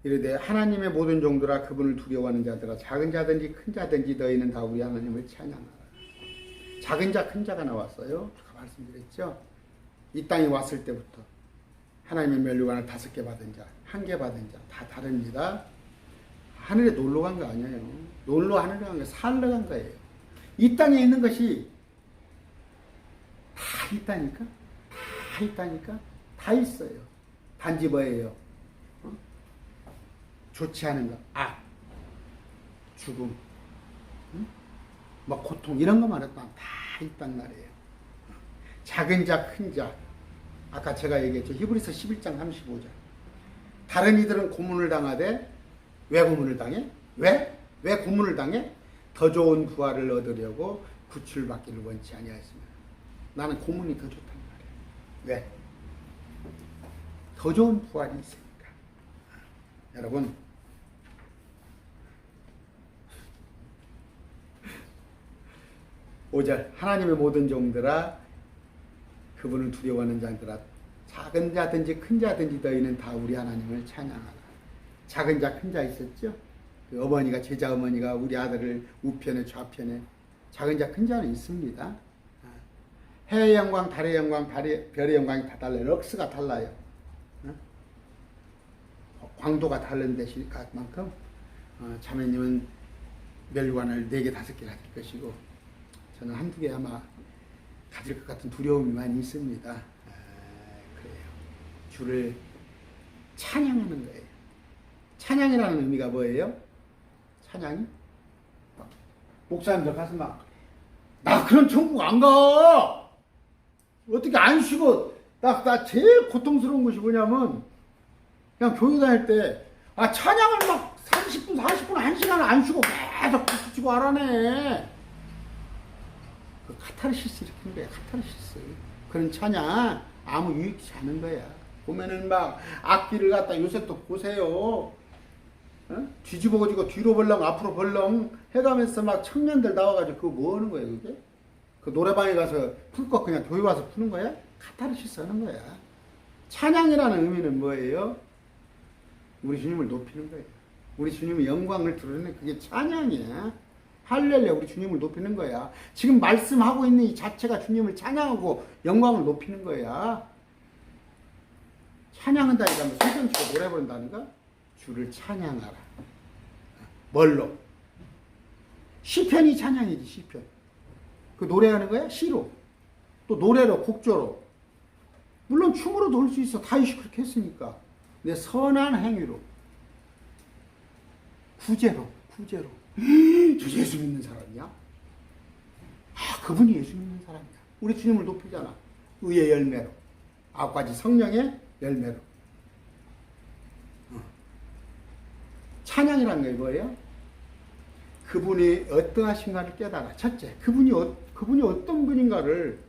이르되 하나님의 모든 종들아 그분을 두려워하는 자들아 작은 자든지 큰 자든지 너희는 다 우리 하나님을 찬양하라. 작은 자 큰 자가 나왔어요. 제가 말씀드렸죠. 이 땅에 왔을 때부터 하나님의 면류관을 5개 받은 자, 1개 받은 자 다 다릅니다. 하늘에 놀러 간 거 아니에요. 놀러 하늘에 간 거, 살러 간 거예요. 이 땅에 있는 것이 다 있다니까? 다 있다니까? 다 있어요. 단지 뭐예요? 좋지 않은 거, 악, 죽음, 뭐 고통 이런 거 말했다 다 있단 말이에요. 작은 자, 큰 자. 아까 제가 얘기했죠. 히브리서 11장 35절. 다른 이들은 고문을 당하되 왜 고문을 당해? 왜? 왜 고문을 당해? 더 좋은 부활을 얻으려고 구출받기를 원치 아니하였습니다. 나는 고문이 더 좋단 말이에요. 왜? 더 좋은 부활이 있으니까. 여러분 5절 하나님의 모든 종들아 그분을 두려워하는 자들아 작은 자든지 큰 자든지 너희는 다 우리 하나님을 찬양하라. 작은 자 큰 자 있었죠? 그 어머니가 제자 어머니가 우리 아들을 우편에 좌편에 작은 자 큰 자는 있습니다. 해의 영광 달의 영광 별의 영광이 다 달라요. 럭스가 달라요. 광도가 다른 만큼 자매님은 멸관을 4개 5개 가질 것이고 저는 1-2개 아마 가질 것 같은 두려움이 많이 있습니다. 그래요. 주를 찬양하는 거예요. 찬양이라는 의미가 뭐예요? 찬양이? 목사님들 가서 나 그런 천국 안 가! 어떻게 안 쉬고, 나 제일 고통스러운 것이 뭐냐면, 그냥 교회 다닐 때, 찬양을 막 30분, 40분, 1시간을 안 쉬고 계속 박수 치고 하라네. 그 카타르시스 일으키는 거야, 카타르시스. 그런 찬양 아무 유익치 않은 거야. 보면은 막 악기를 갖다 요새 또 보세요. 뒤집어지고 뒤로 벌렁 앞으로 벌렁 해가면서 막 청년들 나와가지고 그거 뭐 하는 거야 그게? 그 노래방에 가서 풀 거 그냥 교회 와서 푸는 거야? 카타르시스 하는 거야. 찬양이라는 의미는 뭐예요? 우리 주님을 높이는 거예요. 우리 주님의 영광을 드러내는 그게 찬양이야. 할렐루야, 우리 주님을 높이는 거야. 지금 말씀하고 있는 이 자체가 주님을 찬양하고 영광을 높이는 거야. 찬양한다니까 뭐 손좀 치고 노래 부른다는가? 주를 찬양하라. 뭘로? 시편이 찬양이지, 시편. 그 노래하는 거야? 시로. 또 노래로, 곡조로. 물론 춤으로도 올 수 있어. 다윗이 그렇게 했으니까. 내 선한 행위로. 구제로. 저 예수 믿는 사람이야? 그분이 예수 믿는 사람이야. 우리 주님을 높이잖아. 의의 열매로. 9가지 성령의 열매로. 찬양이라는 게 뭐예요? 그분이 어떠하신가를 깨달아. 첫째, 그분이 어떤 분인가를.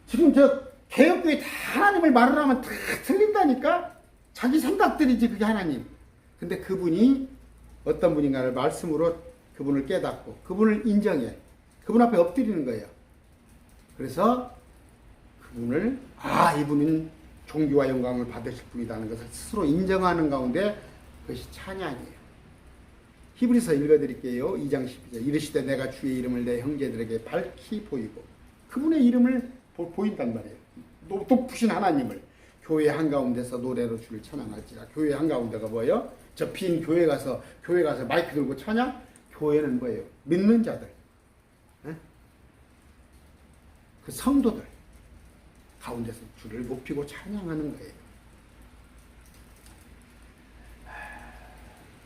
지금 저 개혁교회 다 하나님을 말을 하면 다 틀린다니까? 자기 생각들이지, 그게 하나님. 근데 그분이 어떤 분인가를 말씀으로 그분을 깨닫고, 그분을 인정해. 그분 앞에 엎드리는 거예요. 그래서 그분을, 이분은 존귀와 영광을 받으실 분이라는 것을 스스로 인정하는 가운데 그것이 찬양이에요. 히브리서 읽어드릴게요. 2장 12절. 이르시되 내가 주의 이름을 내 형제들에게 밝히 보이고, 그분의 이름을 보인단 말이에요. 높으신 하나님을 교회 한가운데서 노래로 주를 찬양할지라. 교회 한가운데가 뭐예요? 저 빈 교회 가서 마이크 들고 찬양? 교회는 뭐예요? 믿는 자들, 그 성도들 가운데서 주를 높이고 찬양하는 거예요.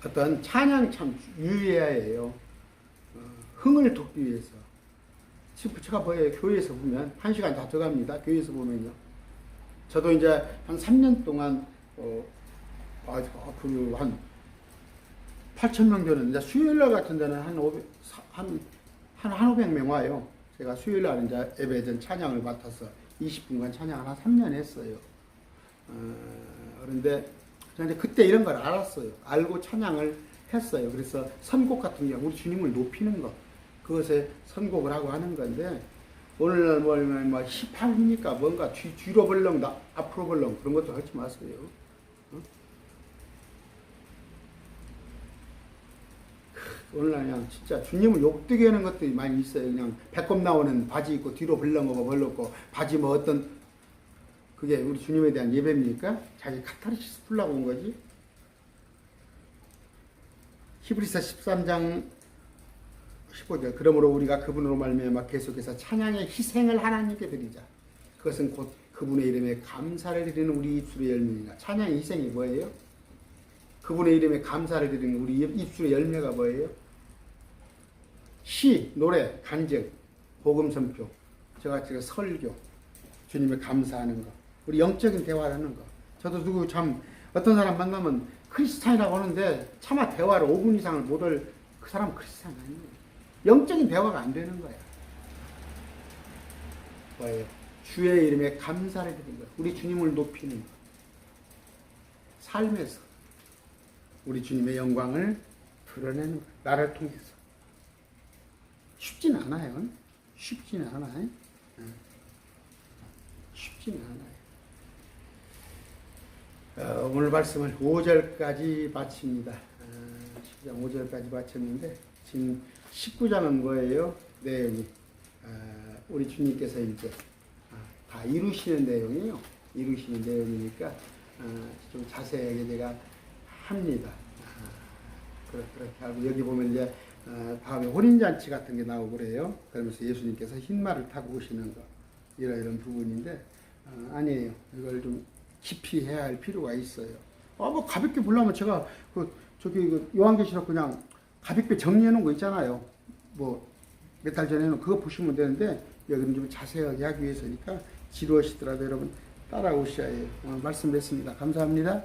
어떤 찬양 참 유의해야 해요. 흥을 돋기 위해서. 지금 제가 뭐예요? 교회에서 보면 1시간 다 들어갑니다. 교회에서 보면요. 저도 이제 한 3년 동안 한 8,000명 되는 이제 수요일날 같은 데는 한 500명 와요. 제가 수요일날 이제 예배전 찬양을 맡아서 20분간 찬양을 한 3년 했어요. 그런데 저는 이제 그때 이런 걸 알았어요. 알고 찬양을 했어요. 그래서 선곡 같은 경우 우리 주님을 높이는 것, 그것에 선곡을 하고 하는 건데, 오늘날 뭐 힙합이니까 뭔가 뒤로 벌렁 앞으로 벌렁 그런 것도 하지 마세요. 오늘날 그냥 진짜 주님을 욕되게 하는 것들이 많이 있어요. 그냥 배꼽 나오는 바지 입고 뒤로 벌렁거고 벌렁고 바지 뭐 어떤, 그게 우리 주님에 대한 예배입니까? 자기 카타르시스 풀라고 온 거지. 히브리서 13장 15절, 그러므로 우리가 그분으로 말미암아 계속해서 찬양의 희생을 하나님께 드리자. 그것은 곧 그분의 이름에 감사를 드리는 우리 입술의 열매이다. 찬양의 희생이 뭐예요? 그분의 이름에 감사를 드리는 우리 입술의 열매가 뭐예요? 시, 노래, 간증, 복음 선포, 저같이 설교, 주님을 감사하는 거, 우리 영적인 대화를 하는 거. 저도 누구 참 어떤 사람 만나면 크리스찬이라고 하는데 차마 대화를 5분 이상을 못할 그 사람 크리스찬 아니에요. 영적인 대화가 안 되는 거야. 뭐예요? 주의 이름에 감사를 드리는 거야. 우리 주님을 높이는 거. 삶에서 우리 주님의 영광을 드러내는 거야. 나를 통해서. 쉽진 않아요. 쉽지는 않아요. 쉽지는 않아요. 오늘 말씀을 5절까지 마칩니다. 10장 5절까지 마쳤는데, 지금 19장은 뭐예요? 내용이. 우리 주님께서 이제 다 이루시는 내용이에요. 이루시는 내용이니까 좀 자세하게 제가 합니다. 그렇게 하고, 여기 보면 이제 다음에 혼인잔치 같은 게 나오고 그래요. 그러면서 예수님께서 흰말을 타고 오시는 거, 이런 부분인데, 아니에요. 이걸 좀 깊이 해야 할 필요가 있어요. 뭐 가볍게 보려면 제가 요한계시록 그냥 가볍게 정리해 놓은 거 있잖아요. 뭐 몇 달 전에는 그거 보시면 되는데, 여기는 좀 자세하게 하기 위해서니까 지루하시더라도 여러분 따라오셔야 해요. 말씀 냈습니다. 감사합니다.